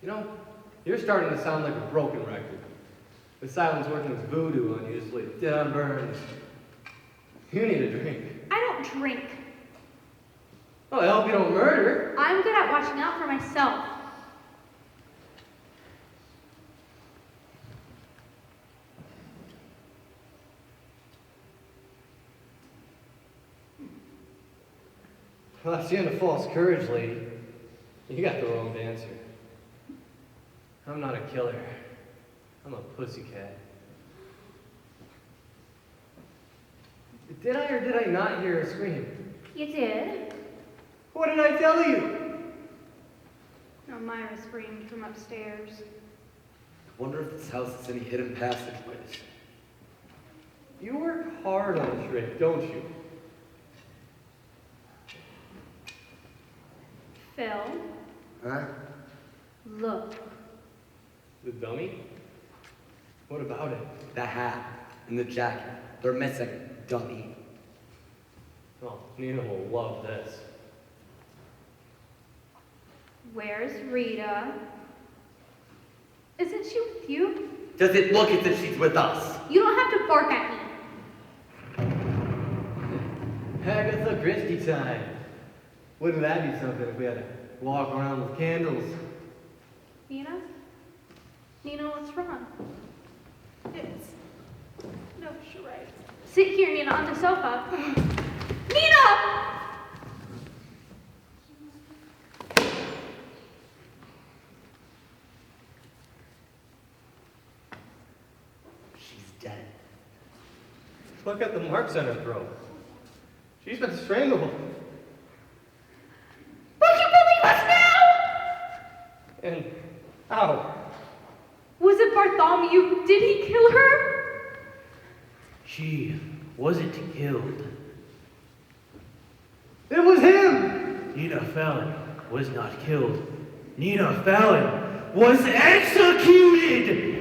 You know, you're starting to sound like a broken record. The silence working its voodoo on you, just like dead on Burns. You need a drink. I don't drink. Well, I hope you don't murder. I'm good at watching out for myself. Well, I've seen a false courage, lady. You got the wrong answer. I'm not a killer. I'm a pussycat. Did I or did I not hear a scream? You did? What did I tell you? Myra screamed from upstairs. I wonder if this house has any hidden passageways. You work hard on a trick, don't you? Phil, Huh? look. The dummy? What about it? The hat and the jacket. They're missing, dummy. Oh, Nina will love this. Where's Rita? Isn't she with you? Does it look as if she's with us? You don't have to bark at me. Agatha Christie time. Wouldn't that be something if we had to walk around with candles? Nina? Nina, what's wrong? It's no charade. Sit here, Nina, on the sofa. Nina! She's dead. Look at the marks on her throat. She's been strangled. Will you believe us now? And ow. Was it Bartholomew? Did he kill her? She wasn't killed. It was him! Nina Fallon was not killed. Nina Fallon was executed!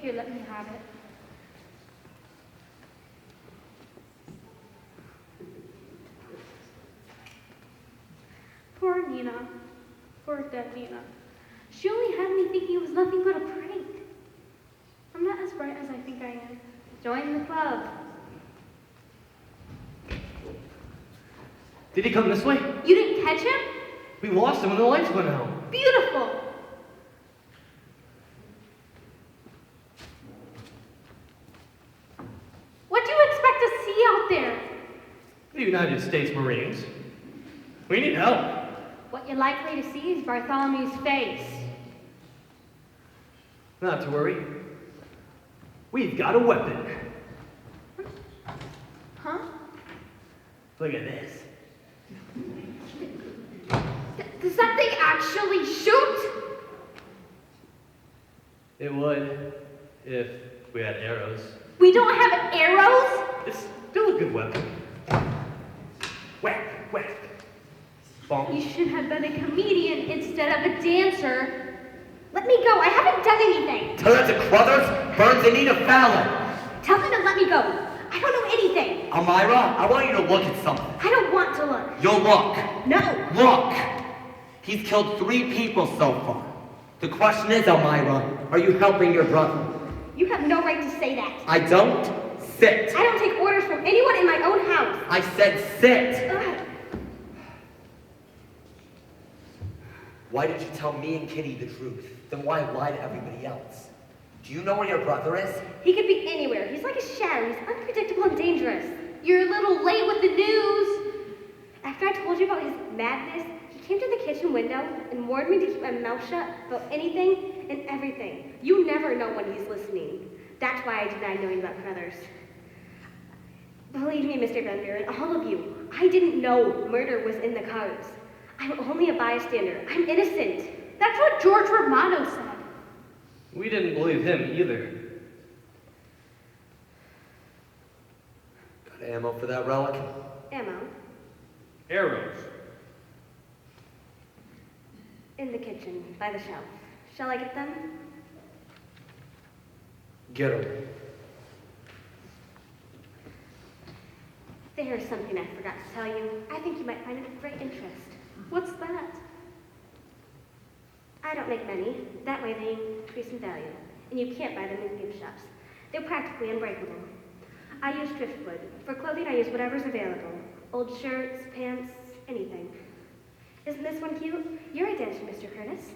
Here, let me have it. Poor Nina. Poor dead Nina. She only had me thinking it was nothing but a prank. I'm not as bright as I think I am. Join the club. Did he come this way? You didn't catch him? We lost him when the lights went out. Beautiful. What do you expect to see out there? The United States Marines. We need help. What you're likely to see is Bartholomew's face. Not to worry. We've got a weapon. Huh? Look at this. Does that thing actually shoot? It would, if we had arrows. We don't have arrows? It's still a good weapon. Whack, whack. Bonk. You should have been a comedian instead of a dancer. Let me go. I haven't done anything. Tell that to Crothers, Burns, and Nina Fallon. Tell them to let me go. I don't know anything. Elmira, I want you to look at something. I don't want to look. You'll look. No. Look. He's killed 3 people so far. The question is, Elmira, are you helping your brother? You have no right to say that. I don't. Sit. I don't take orders from anyone in my own house. I said sit. Ugh. Why did you tell me and Kitty the truth? Then why lie to everybody else? Do you know where your brother is? He could be anywhere. He's like a shadow. He's unpredictable and dangerous. You're a little late with the news. After I told you about his madness, he came to the kitchen window and warned me to keep my mouth shut about anything and everything. You never know when he's listening. That's why I denied knowing about Crothers. Believe me, Mr. Van Buren, all of you, I didn't know murder was in the cards. I'm only a bystander. I'm innocent. That's what George Romano said. We didn't believe him either. Got ammo for that relic? Ammo. Arrows. In the kitchen, by the shelf. Shall I get them? Get him. There's something I forgot to tell you. I think you might find it of great interest. What's that? I don't make many. That way they increase in value. And you can't buy them in gift shops. They're practically unbreakable. I use driftwood. For clothing, I use whatever's available. Old shirts, pants, anything. Isn't this one cute? You're a dancer, Mr. Curtis.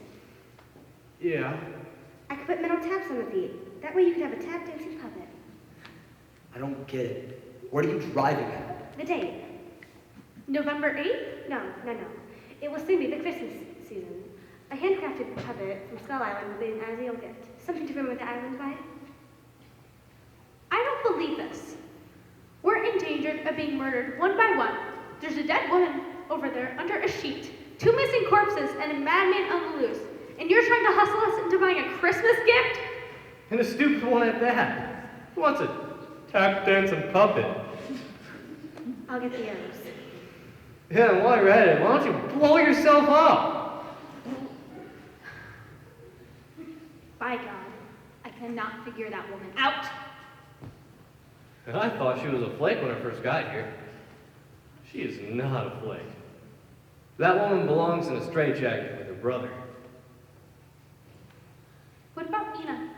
Yeah. I could put metal taps on the feet. That way you could have a tap dancing puppet. I don't get it. What are you driving at? The date. November 8th? No. It will soon be the Christmas season. A handcrafted puppet from Skull Island will be an ideal gift. Something to remember the island by. I don't believe this. We're endangered of being murdered one by one. There's a dead woman over there under a sheet, 2 missing corpses, and a madman on the loose. And you're trying to hustle us into buying a Christmas gift? And a stupid one at that. Who wants a tap dancing puppet? I'll get the arrows. Yeah, and while you're at it, why don't you blow yourself up? By God, I cannot figure that woman out. I thought she was a flake when I first got here. She is not a flake. That woman belongs in a straitjacket with her brother. What about Nina?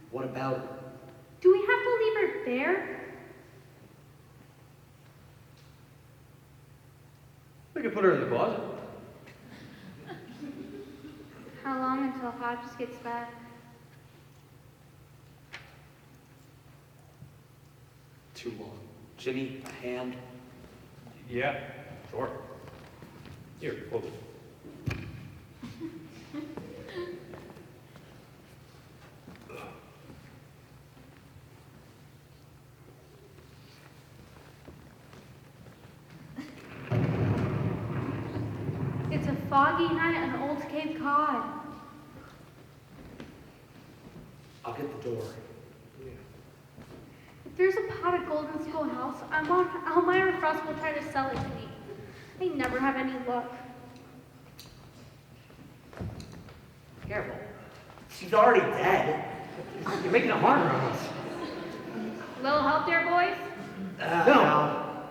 What about her? Do we have to leave her there? We could put her in the closet. How long until Hodges gets back? Too long. Jimmy, a hand. Yeah, sure. Here, close. It's a foggy night on Old Cape Cod. I'll get the door. If there's a pot of gold in the schoolhouse, Elmira Frost will try to sell it to me. I never have any luck. Careful. She's already dead. You're making it harder on us. Little help there, boys? No.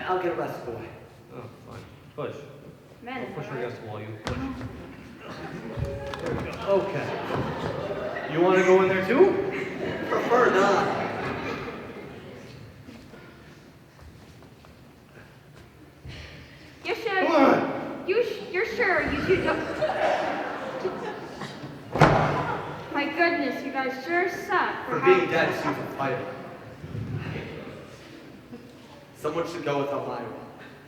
I'll get a rest boy. Oh, fine. Push. Men, Push her right? against the wall, you push. There we go. Okay. You want to go in there too? Prefer not. You should. Come on. You're sure you should go. My goodness, you guys sure suck. For being dead, she's a fighter. Someone should go with Elvira.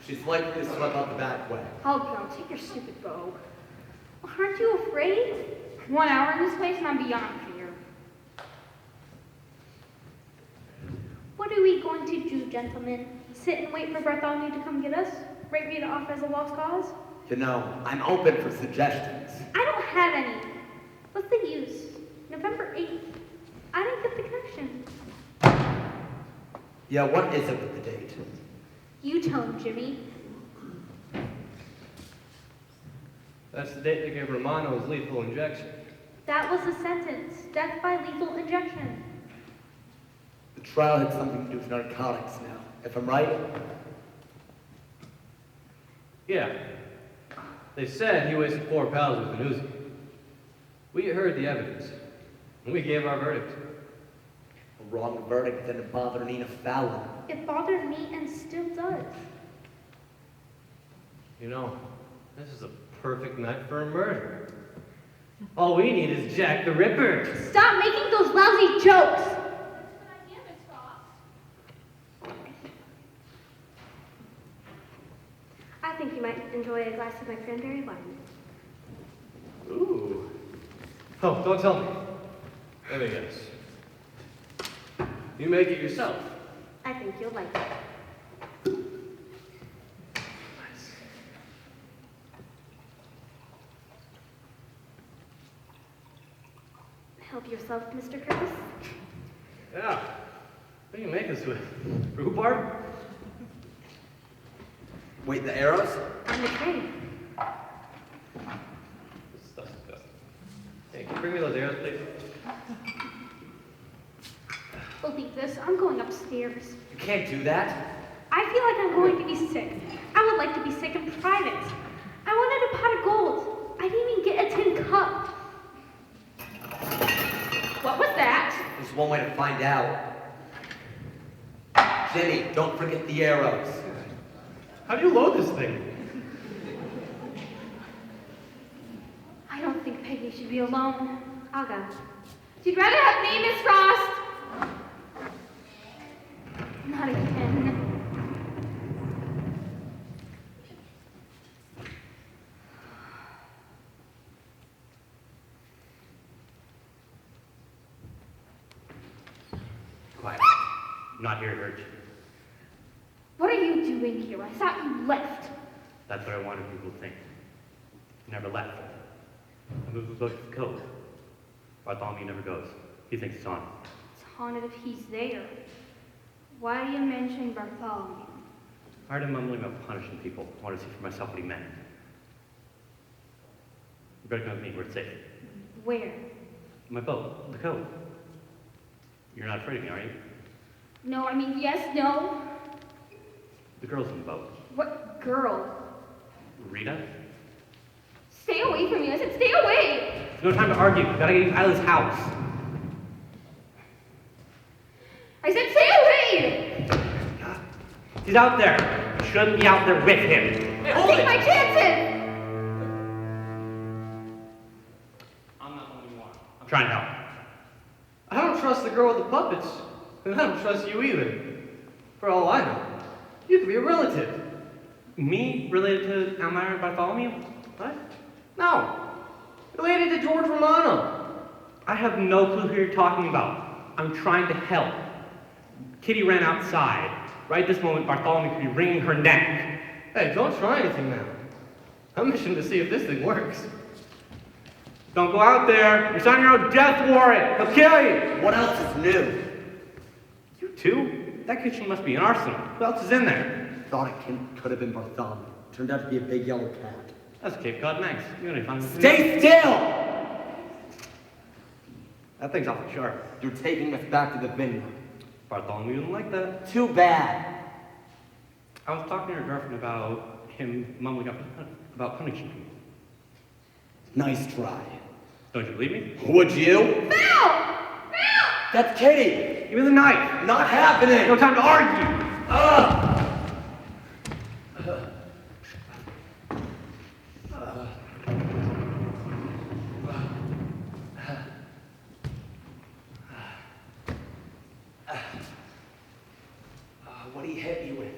She's likely to slip out the back way. Oh, girl, take your stupid bow. Aren't you afraid? 1 hour in this place and I'm beyond fear. What are we going to do, gentlemen? Sit and wait for Bartholomew to come get us? Write me off as a lost cause? You know, I'm open for suggestions. I don't have any. What's the use? November 8th. I didn't get the connection. Yeah, what is it with the date? You tell him, Jimmy. That's the date they gave Romano his lethal injection. That was the sentence. Death by lethal injection. The trial had something to do with narcotics now, if I'm right. Yeah. They said he wasted 4 pounds with an Uzi. We heard the evidence, and we gave our verdict. A wrong verdict didn't bother Nina Fallon. It bothered me and still does. You know, this is a perfect night for a murder. All we need is Jack the Ripper. Stop making those lousy jokes! I think you might enjoy a glass of my cranberry wine. Ooh. Oh, don't tell me. Let me guess. You make it yourself. I think you'll like it. Nice. Help yourself, Mr. Curtis. Yeah. What do you make this with? Rhubarb? Wait, the arrows? On the train. This stuff's disgusting. Hey, can you bring me those arrows, please? Believe this, I'm going upstairs. You can't do that. I feel like I'm going to be sick. I would like to be sick in private. I wanted a pot of gold. I didn't even get a tin cup. What was that? There's one way to find out. Jimmy, don't forget the arrows. How do you load this thing? I don't think Peggy should be alone. I'll go. You'd rather have me, Miss Frost? Not again. Quiet. I'm not here to hurt you. What are you doing here? I thought you left. That's what I wanted people to think. You never left. I moved the book to the cove. Bartholomew never goes. He thinks it's haunted. It's haunted if he's there. Why do you mention Bartholomew? I heard him mumbling about punishing people. I wanted to see for myself what he meant. You better come with me where it's safe. Where? My boat, the cove. You're not afraid of me, are you? No, I mean, yes, no. The girl's in the boat. What girl? Rita? Stay away from me. I said stay away. There's no time to argue. Gotta get you out of this house. I said stay away. He's out there. You shouldn't be out there with him. Hey, I'll hold take it! my chances. I'm not the only one. I'm trying to help. I don't trust the girl with the puppets, and I don't trust you either. For all I know, you could be a relative. Me related to Elmira and Bartholomew? What? No. Related to George Romano. I have no clue who you're talking about. I'm trying to help. Kitty ran outside. Right this moment, Bartholomew could be wringing her neck. Hey, don't try anything now. I'm mission to see if this thing works. Don't go out there. You're signing your own death warrant. He'll kill you. What else is new? You too? That kitchen must be an arsenal. Who else is in there? Thought it could have been Bartholomew. Turned out to be a big yellow cat. That's Cape Cod Manx. You're gonna find Stay still! That thing's off the chart. You're taking us back to the vineyard. Bartholomew didn't like that. Too bad. I was talking to your girlfriend about him mumbling up about punishing you. Nice try. Don't you believe me? Would you? Phil! That's Kitty! Give me the knife! Not happening! No time to argue! What did he hit you with?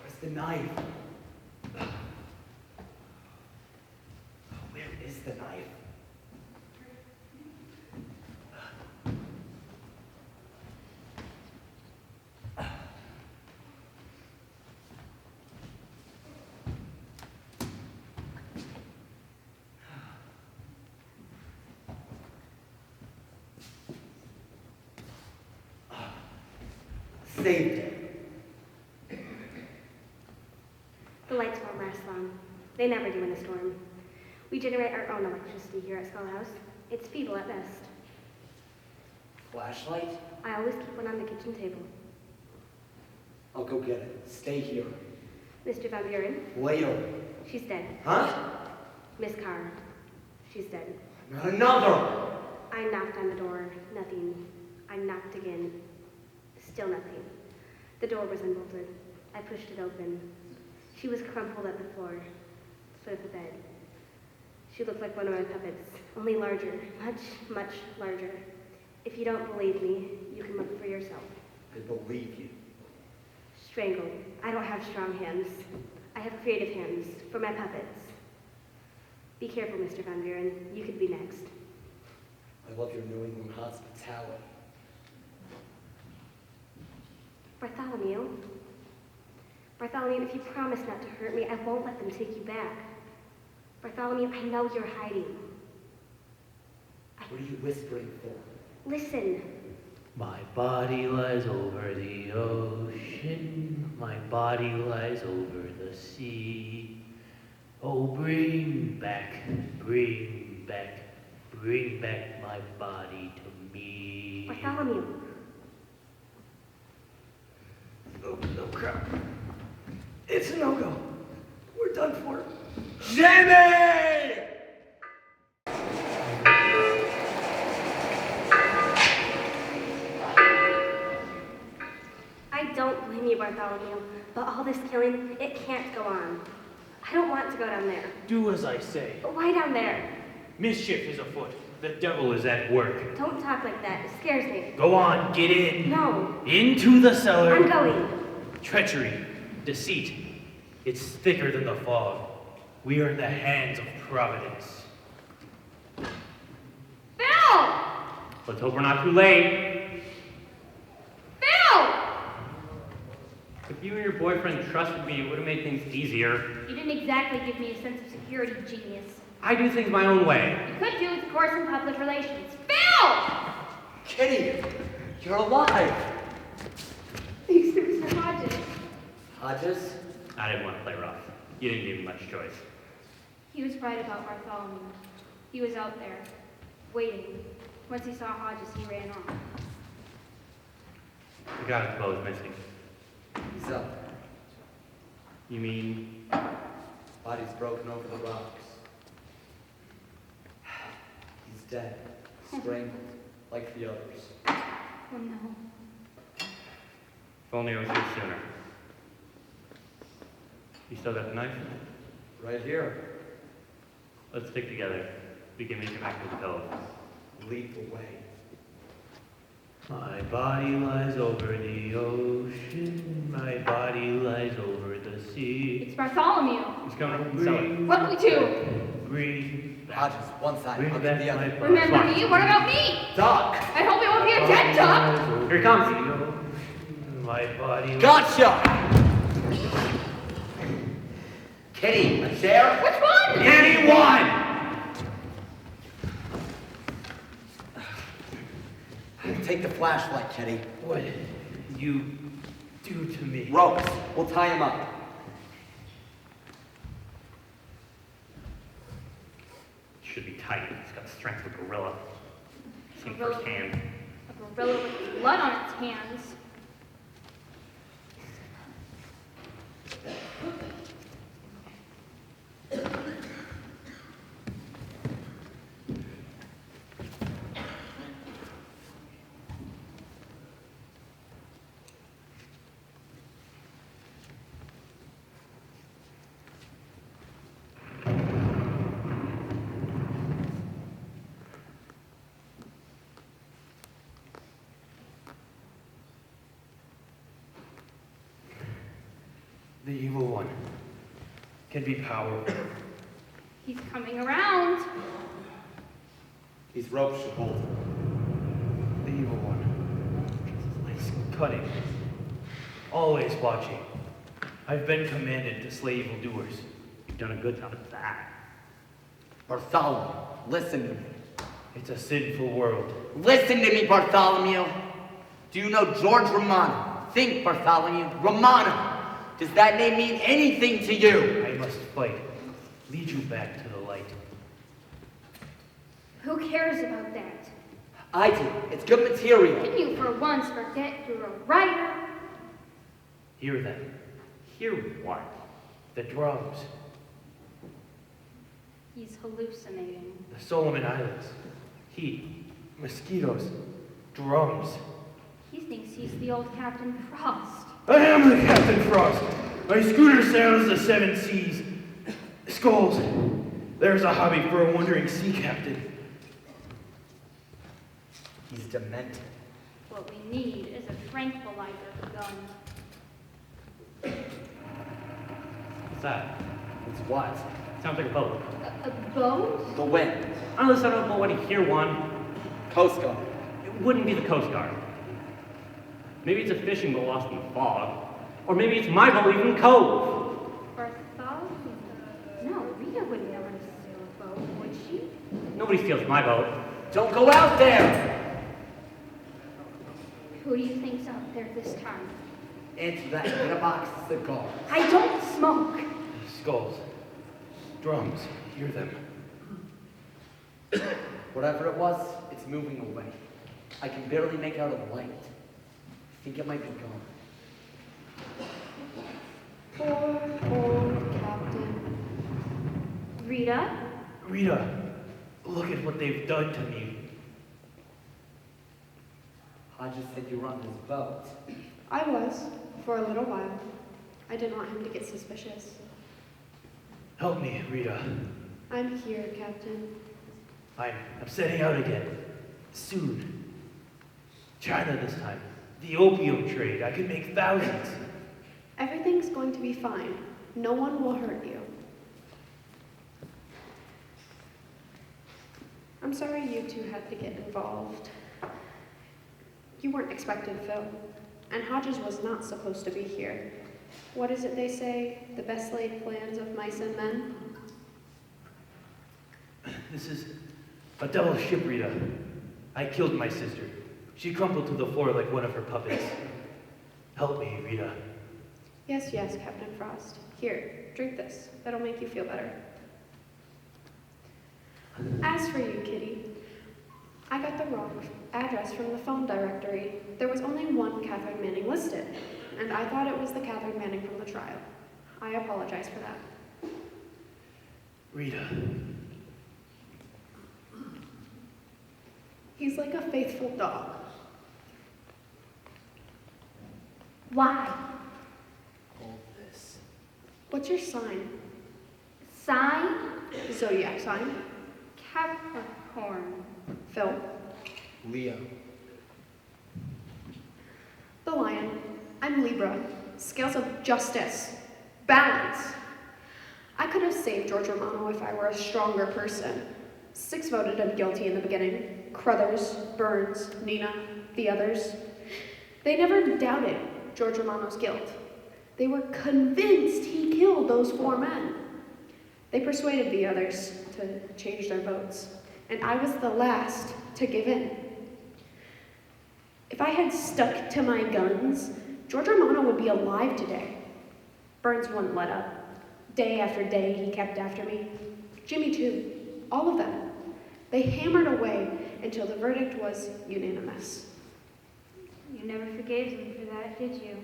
Where's the knife? Where is the knife? Saved it. The lights won't last long. They never do in a storm. We generate our own electricity here at Skull House. It's feeble at best. Flashlight? I always keep one on the kitchen table. I'll go get it. Stay here. Mr. Van Buren, Later. she's dead. Huh? Miss Carr, she's dead. Not another! I knocked on the door. Nothing. I knocked again. Still nothing. The door was unbolted. I pushed it open. She was crumpled at the floor, foot of the bed. She looked like one of my puppets, only larger, much, much larger. If you don't believe me, you can look for yourself. I believe you. Strangled. I don't have strong hands. I have creative hands for my puppets. Be careful, Mr. Van Buren. You could be next. I love your New England hospitality. Bartholomew? Bartholomew, if you promise not to hurt me, I won't let them take you back. Bartholomew, I know you're hiding. What are you whispering for? Listen. My body lies over the ocean, my body lies over the sea. Oh, bring back my body to me. Bartholomew. Oh, no crap. It's a no-go. We're done for. Jamie! I don't blame you, Bartholomew, but all this killing, it can't go on. I don't want to go down there. Do as I say. But why down there? Mischief is afoot. The devil is at work. Don't talk like that. It scares me. Go on, get in. No. Into the cellar. I'm going. Treachery, deceit. It's thicker than the fog. We are in the hands of Providence. Phil! Let's hope we're not too late. Phil! If you and your boyfriend trusted me, it would have made things easier. You didn't exactly give me a sense of security, genius. I do things my own way. You could do with course in public relations. Phil! Kitty, you're alive. Thanks to Mr. Hodges. Hodges? I didn't want to play rough. You didn't give me much choice. He was right about Bartholomew. He was out there, waiting. Once he saw Hodges, he ran off. We got his clothes missing. He's up. You mean Body's broken over the rocks. He's dead. Strangled. Like the others. Oh no. if only I was here sooner? You still got the knife? Right here. Let's stick together. We can make it back to the pillow. Lead the way. My body lies over the ocean, my body lies over the sea. It's Bartholomew. He's coming. Sell it. What do we do? Bring back, Hodges, one side. bring I'll get back the my other. body. Remember me? What about me? Doc! I hope it won't be a dead duck. Here he comes. My body. Gotcha! Kitty, a chair? Which one? Anyone! Take the flashlight, Kitty. What did you do to me? Ropes. We'll tie him up. Should be tight. He's got the strength of a gorilla. seen firsthand. A gorilla with blood on its hands. The evil one can be powerful. He's coming around. These ropes should hold him. The evil one is cunning, always watching. I've been commanded to slay evildoers. You've done a good job at that. Bartholomew, listen to me. It's a sinful world. Listen to me, Bartholomew. Do you know George Romano? Think, Bartholomew. Romano. Does that name mean anything to you? I must fight. Lead you back to the light. Who cares about that? I do. It's good material. Can you for once forget you're a writer? Hear them. Hear what? The drums. He's hallucinating. The Solomon Islands. Heat. Mosquitoes. Drums. He thinks he's the old Captain Frost. I am the Captain Frost. My schooner sails the seven seas. Skulls. There's a hobby for a wandering sea captain. He's demented. What we need is a tranquilizer gun. What's that? It's what? Sounds like a boat. A boat? The wind. Unless I don't know when to hear one. Coast Guard. It wouldn't be the Coast Guard. Maybe it's a fishing boat lost in the fog. Or maybe it's my boat leaving the cove. Bartholomew? No, Rita wouldn't know how to sail a boat, would she? Nobody steals my boat. Don't go out there! Who do you think's out there this time? Answer that in a box of cigars. I don't smoke. Skulls. Drums. Hear them. Whatever it was, it's moving away. I can barely make out a light. I think it might be gone. Poor old captain. Rita? Rita, look at what they've done to me. Hodges said you were on his boat. I was, for a little while. I didn't want him to get suspicious. Help me, Rita. I'm here, Captain. I'm setting out again. Soon. China this time. The opium trade. I could make thousands. Everything's going to be fine. No one will hurt you. I'm sorry you two had to get involved. You weren't expected, Phil. And Hodges was not supposed to be here. What is it they say? The best laid plans of mice and men? This is a double ship, Rita. I killed my sister. She crumpled to the floor like one of her puppets. Help me, Rita. Yes, yes, Captain Frost. Here, drink this. That'll make you feel better. As for you, Kitty, I got the wrong address from the phone directory. There was only one Catherine Manning listed, and I thought it was the Catherine Manning from the trial. I apologize for that. Rita. He's like a faithful dog. Why? All this. What's your sign? Sign? Zodiac sign? Capricorn. Phil? Leo. The lion. I'm Libra. Scales of justice. Balance. I could have saved George Romano if I were a stronger person. 6 voted him guilty in the beginning. Crothers, Burns, Nina, the others. They never doubted George Romano's guilt. They were convinced he killed those 4 men. They persuaded the others to change their votes, and I was the last to give in. If I had stuck to my guns, George Romano would be alive today. Burns wouldn't let up. Day after day, he kept after me. Jimmy, too. All of them. They hammered away until the verdict was unanimous. You never forgave them for that, did you?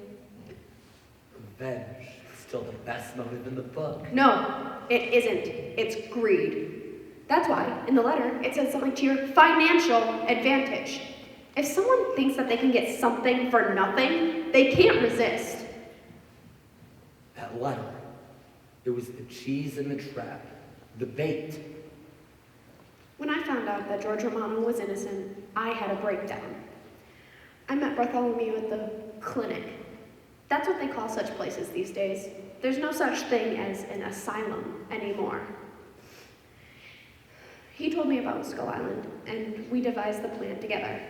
Revenge is still the best motive in the book. No, it isn't. It's greed. That's why, in the letter, it says something to your financial advantage. If someone thinks that they can get something for nothing, they can't resist. That letter, it was the cheese in the trap, the bait. When I found out that George Romano was innocent, I had a breakdown. I met Bartholomew at the clinic. That's what they call such places these days. There's no such thing as an asylum anymore. He told me about Skull Island, and we devised the plan together.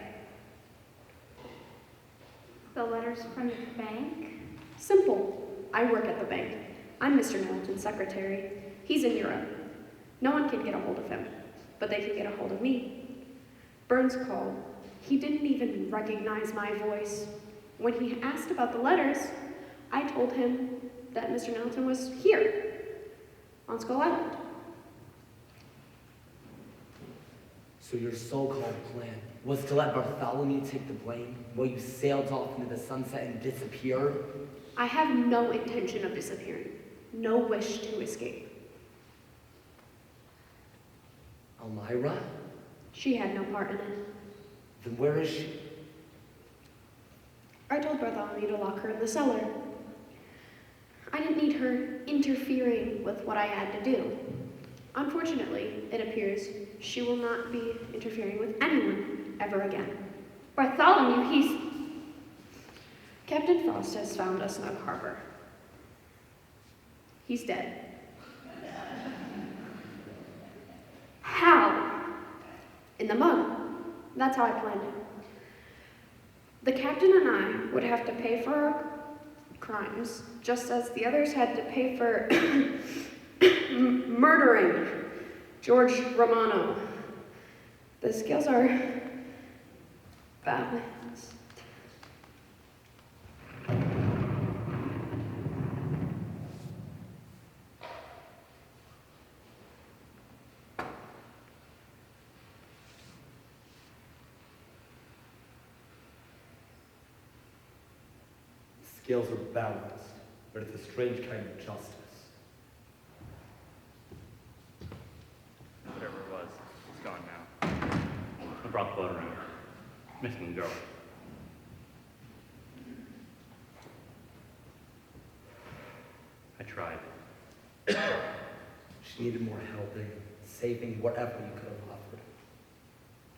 The letters from the bank? Simple. I work at the bank. I'm Mr. Nettleton's secretary. He's in Europe. No one can get a hold of him, but they can get a hold of me. Burns called. He didn't even recognize my voice. When he asked about the letters, I told him that Mr. Nettleton was here, on Skull Island. So your so-called plan was to let Bartholomew take the blame while you sailed off into the sunset and disappeared? I have no intention of disappearing. No wish to escape. Elmira? She had no part in it. Then where is she? I told Bartholomew to lock her in the cellar. I didn't need her interfering with what I had to do. Unfortunately, it appears she will not be interfering with anyone ever again. Bartholomew, Captain Frost has found us in a harbor. He's dead. How? In the mud. That's how I planned it. The captain and I would have to pay for our crimes, just as the others had to pay for murdering George Romano. The scales are balanced. Scales are balanced, but it's a strange kind of justice. Whatever it was, it's gone now. I brought the boat around. Missing the girl. I tried. She needed more helping, saving, whatever you could have offered.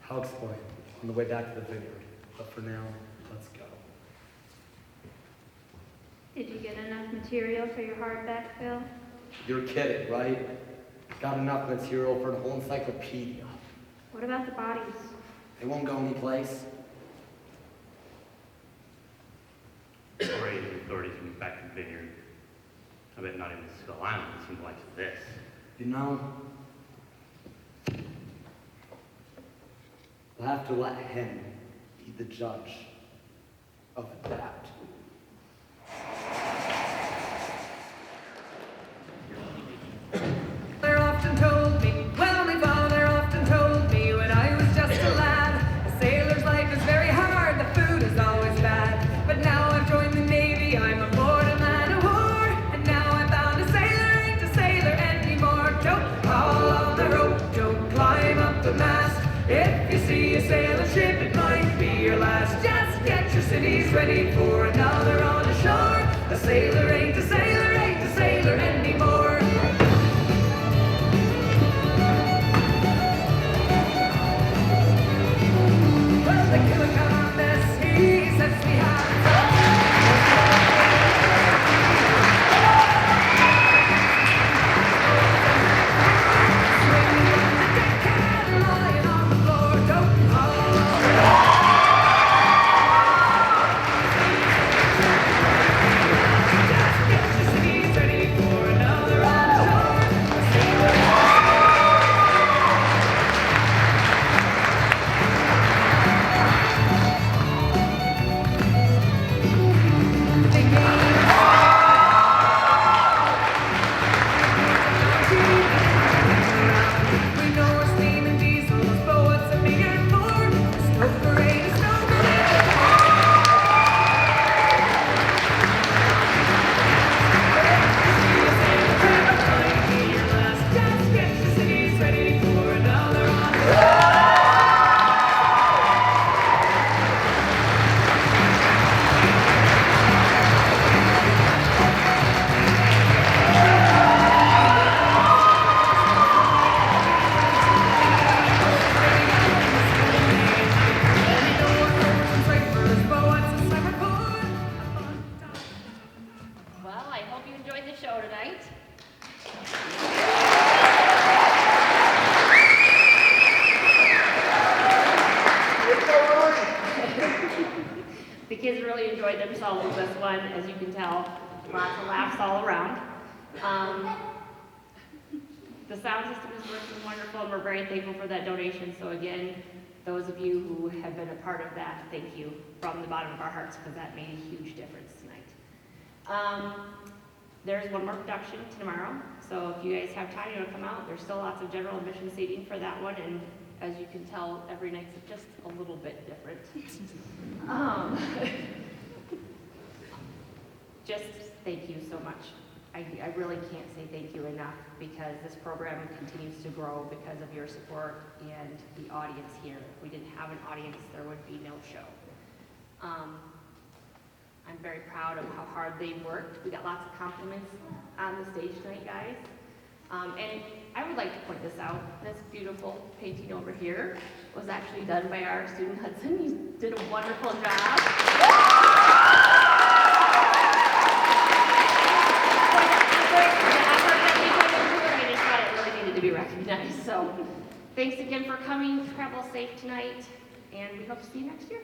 I'll explain on the way back to the vineyard, but for now, let's go. Did you get enough material for your hardback, Phil? You're kidding, right? Got enough material for an whole encyclopedia. What about the bodies? They won't go anyplace. Already the authorities went back to the vineyard. I bet not even Skull Island seemed like this. You know, we'll have to let him be the judge of that. Father often told me, well, my father often told me when I was just a lad, a sailor's life is very hard, the food is always bad. But now I've joined the Navy, I'm aboard a man of war, and now I'm found a sailor ain't a sailor anymore. Don't haul on the rope, don't climb up the mast. If you see a sailing ship, it might be your last. Just get your cities ready for another on the shore. A sailor ain't a sailor, ain't a sailor anymore. Well, the killer come this, he sets me high. Lying on the floor, don't haul on the rope. solo this one, as you can tell. Lots of laughs all around. The sound system is working wonderful, and we're very thankful for that donation. So again, those of you who have been a part of that, thank you from the bottom of our hearts, because that made a huge difference tonight. There's one more production tomorrow, so if you guys have time, you want to come out. There's still lots of general admission seating for that one, and as you can tell, every night's just a little bit different. Just thank you so much. I really can't say thank you enough, because this program continues to grow because of your support and the audience here. If we didn't have an audience, there would be no show. I'm very proud of how hard they worked. We got lots of compliments on the stage tonight, guys. And I would like to point this out. This beautiful painting over here was actually done by our student Hudson. He did a wonderful job. To be recognized. So thanks again for coming. Travel safe tonight, and we hope to see you next year.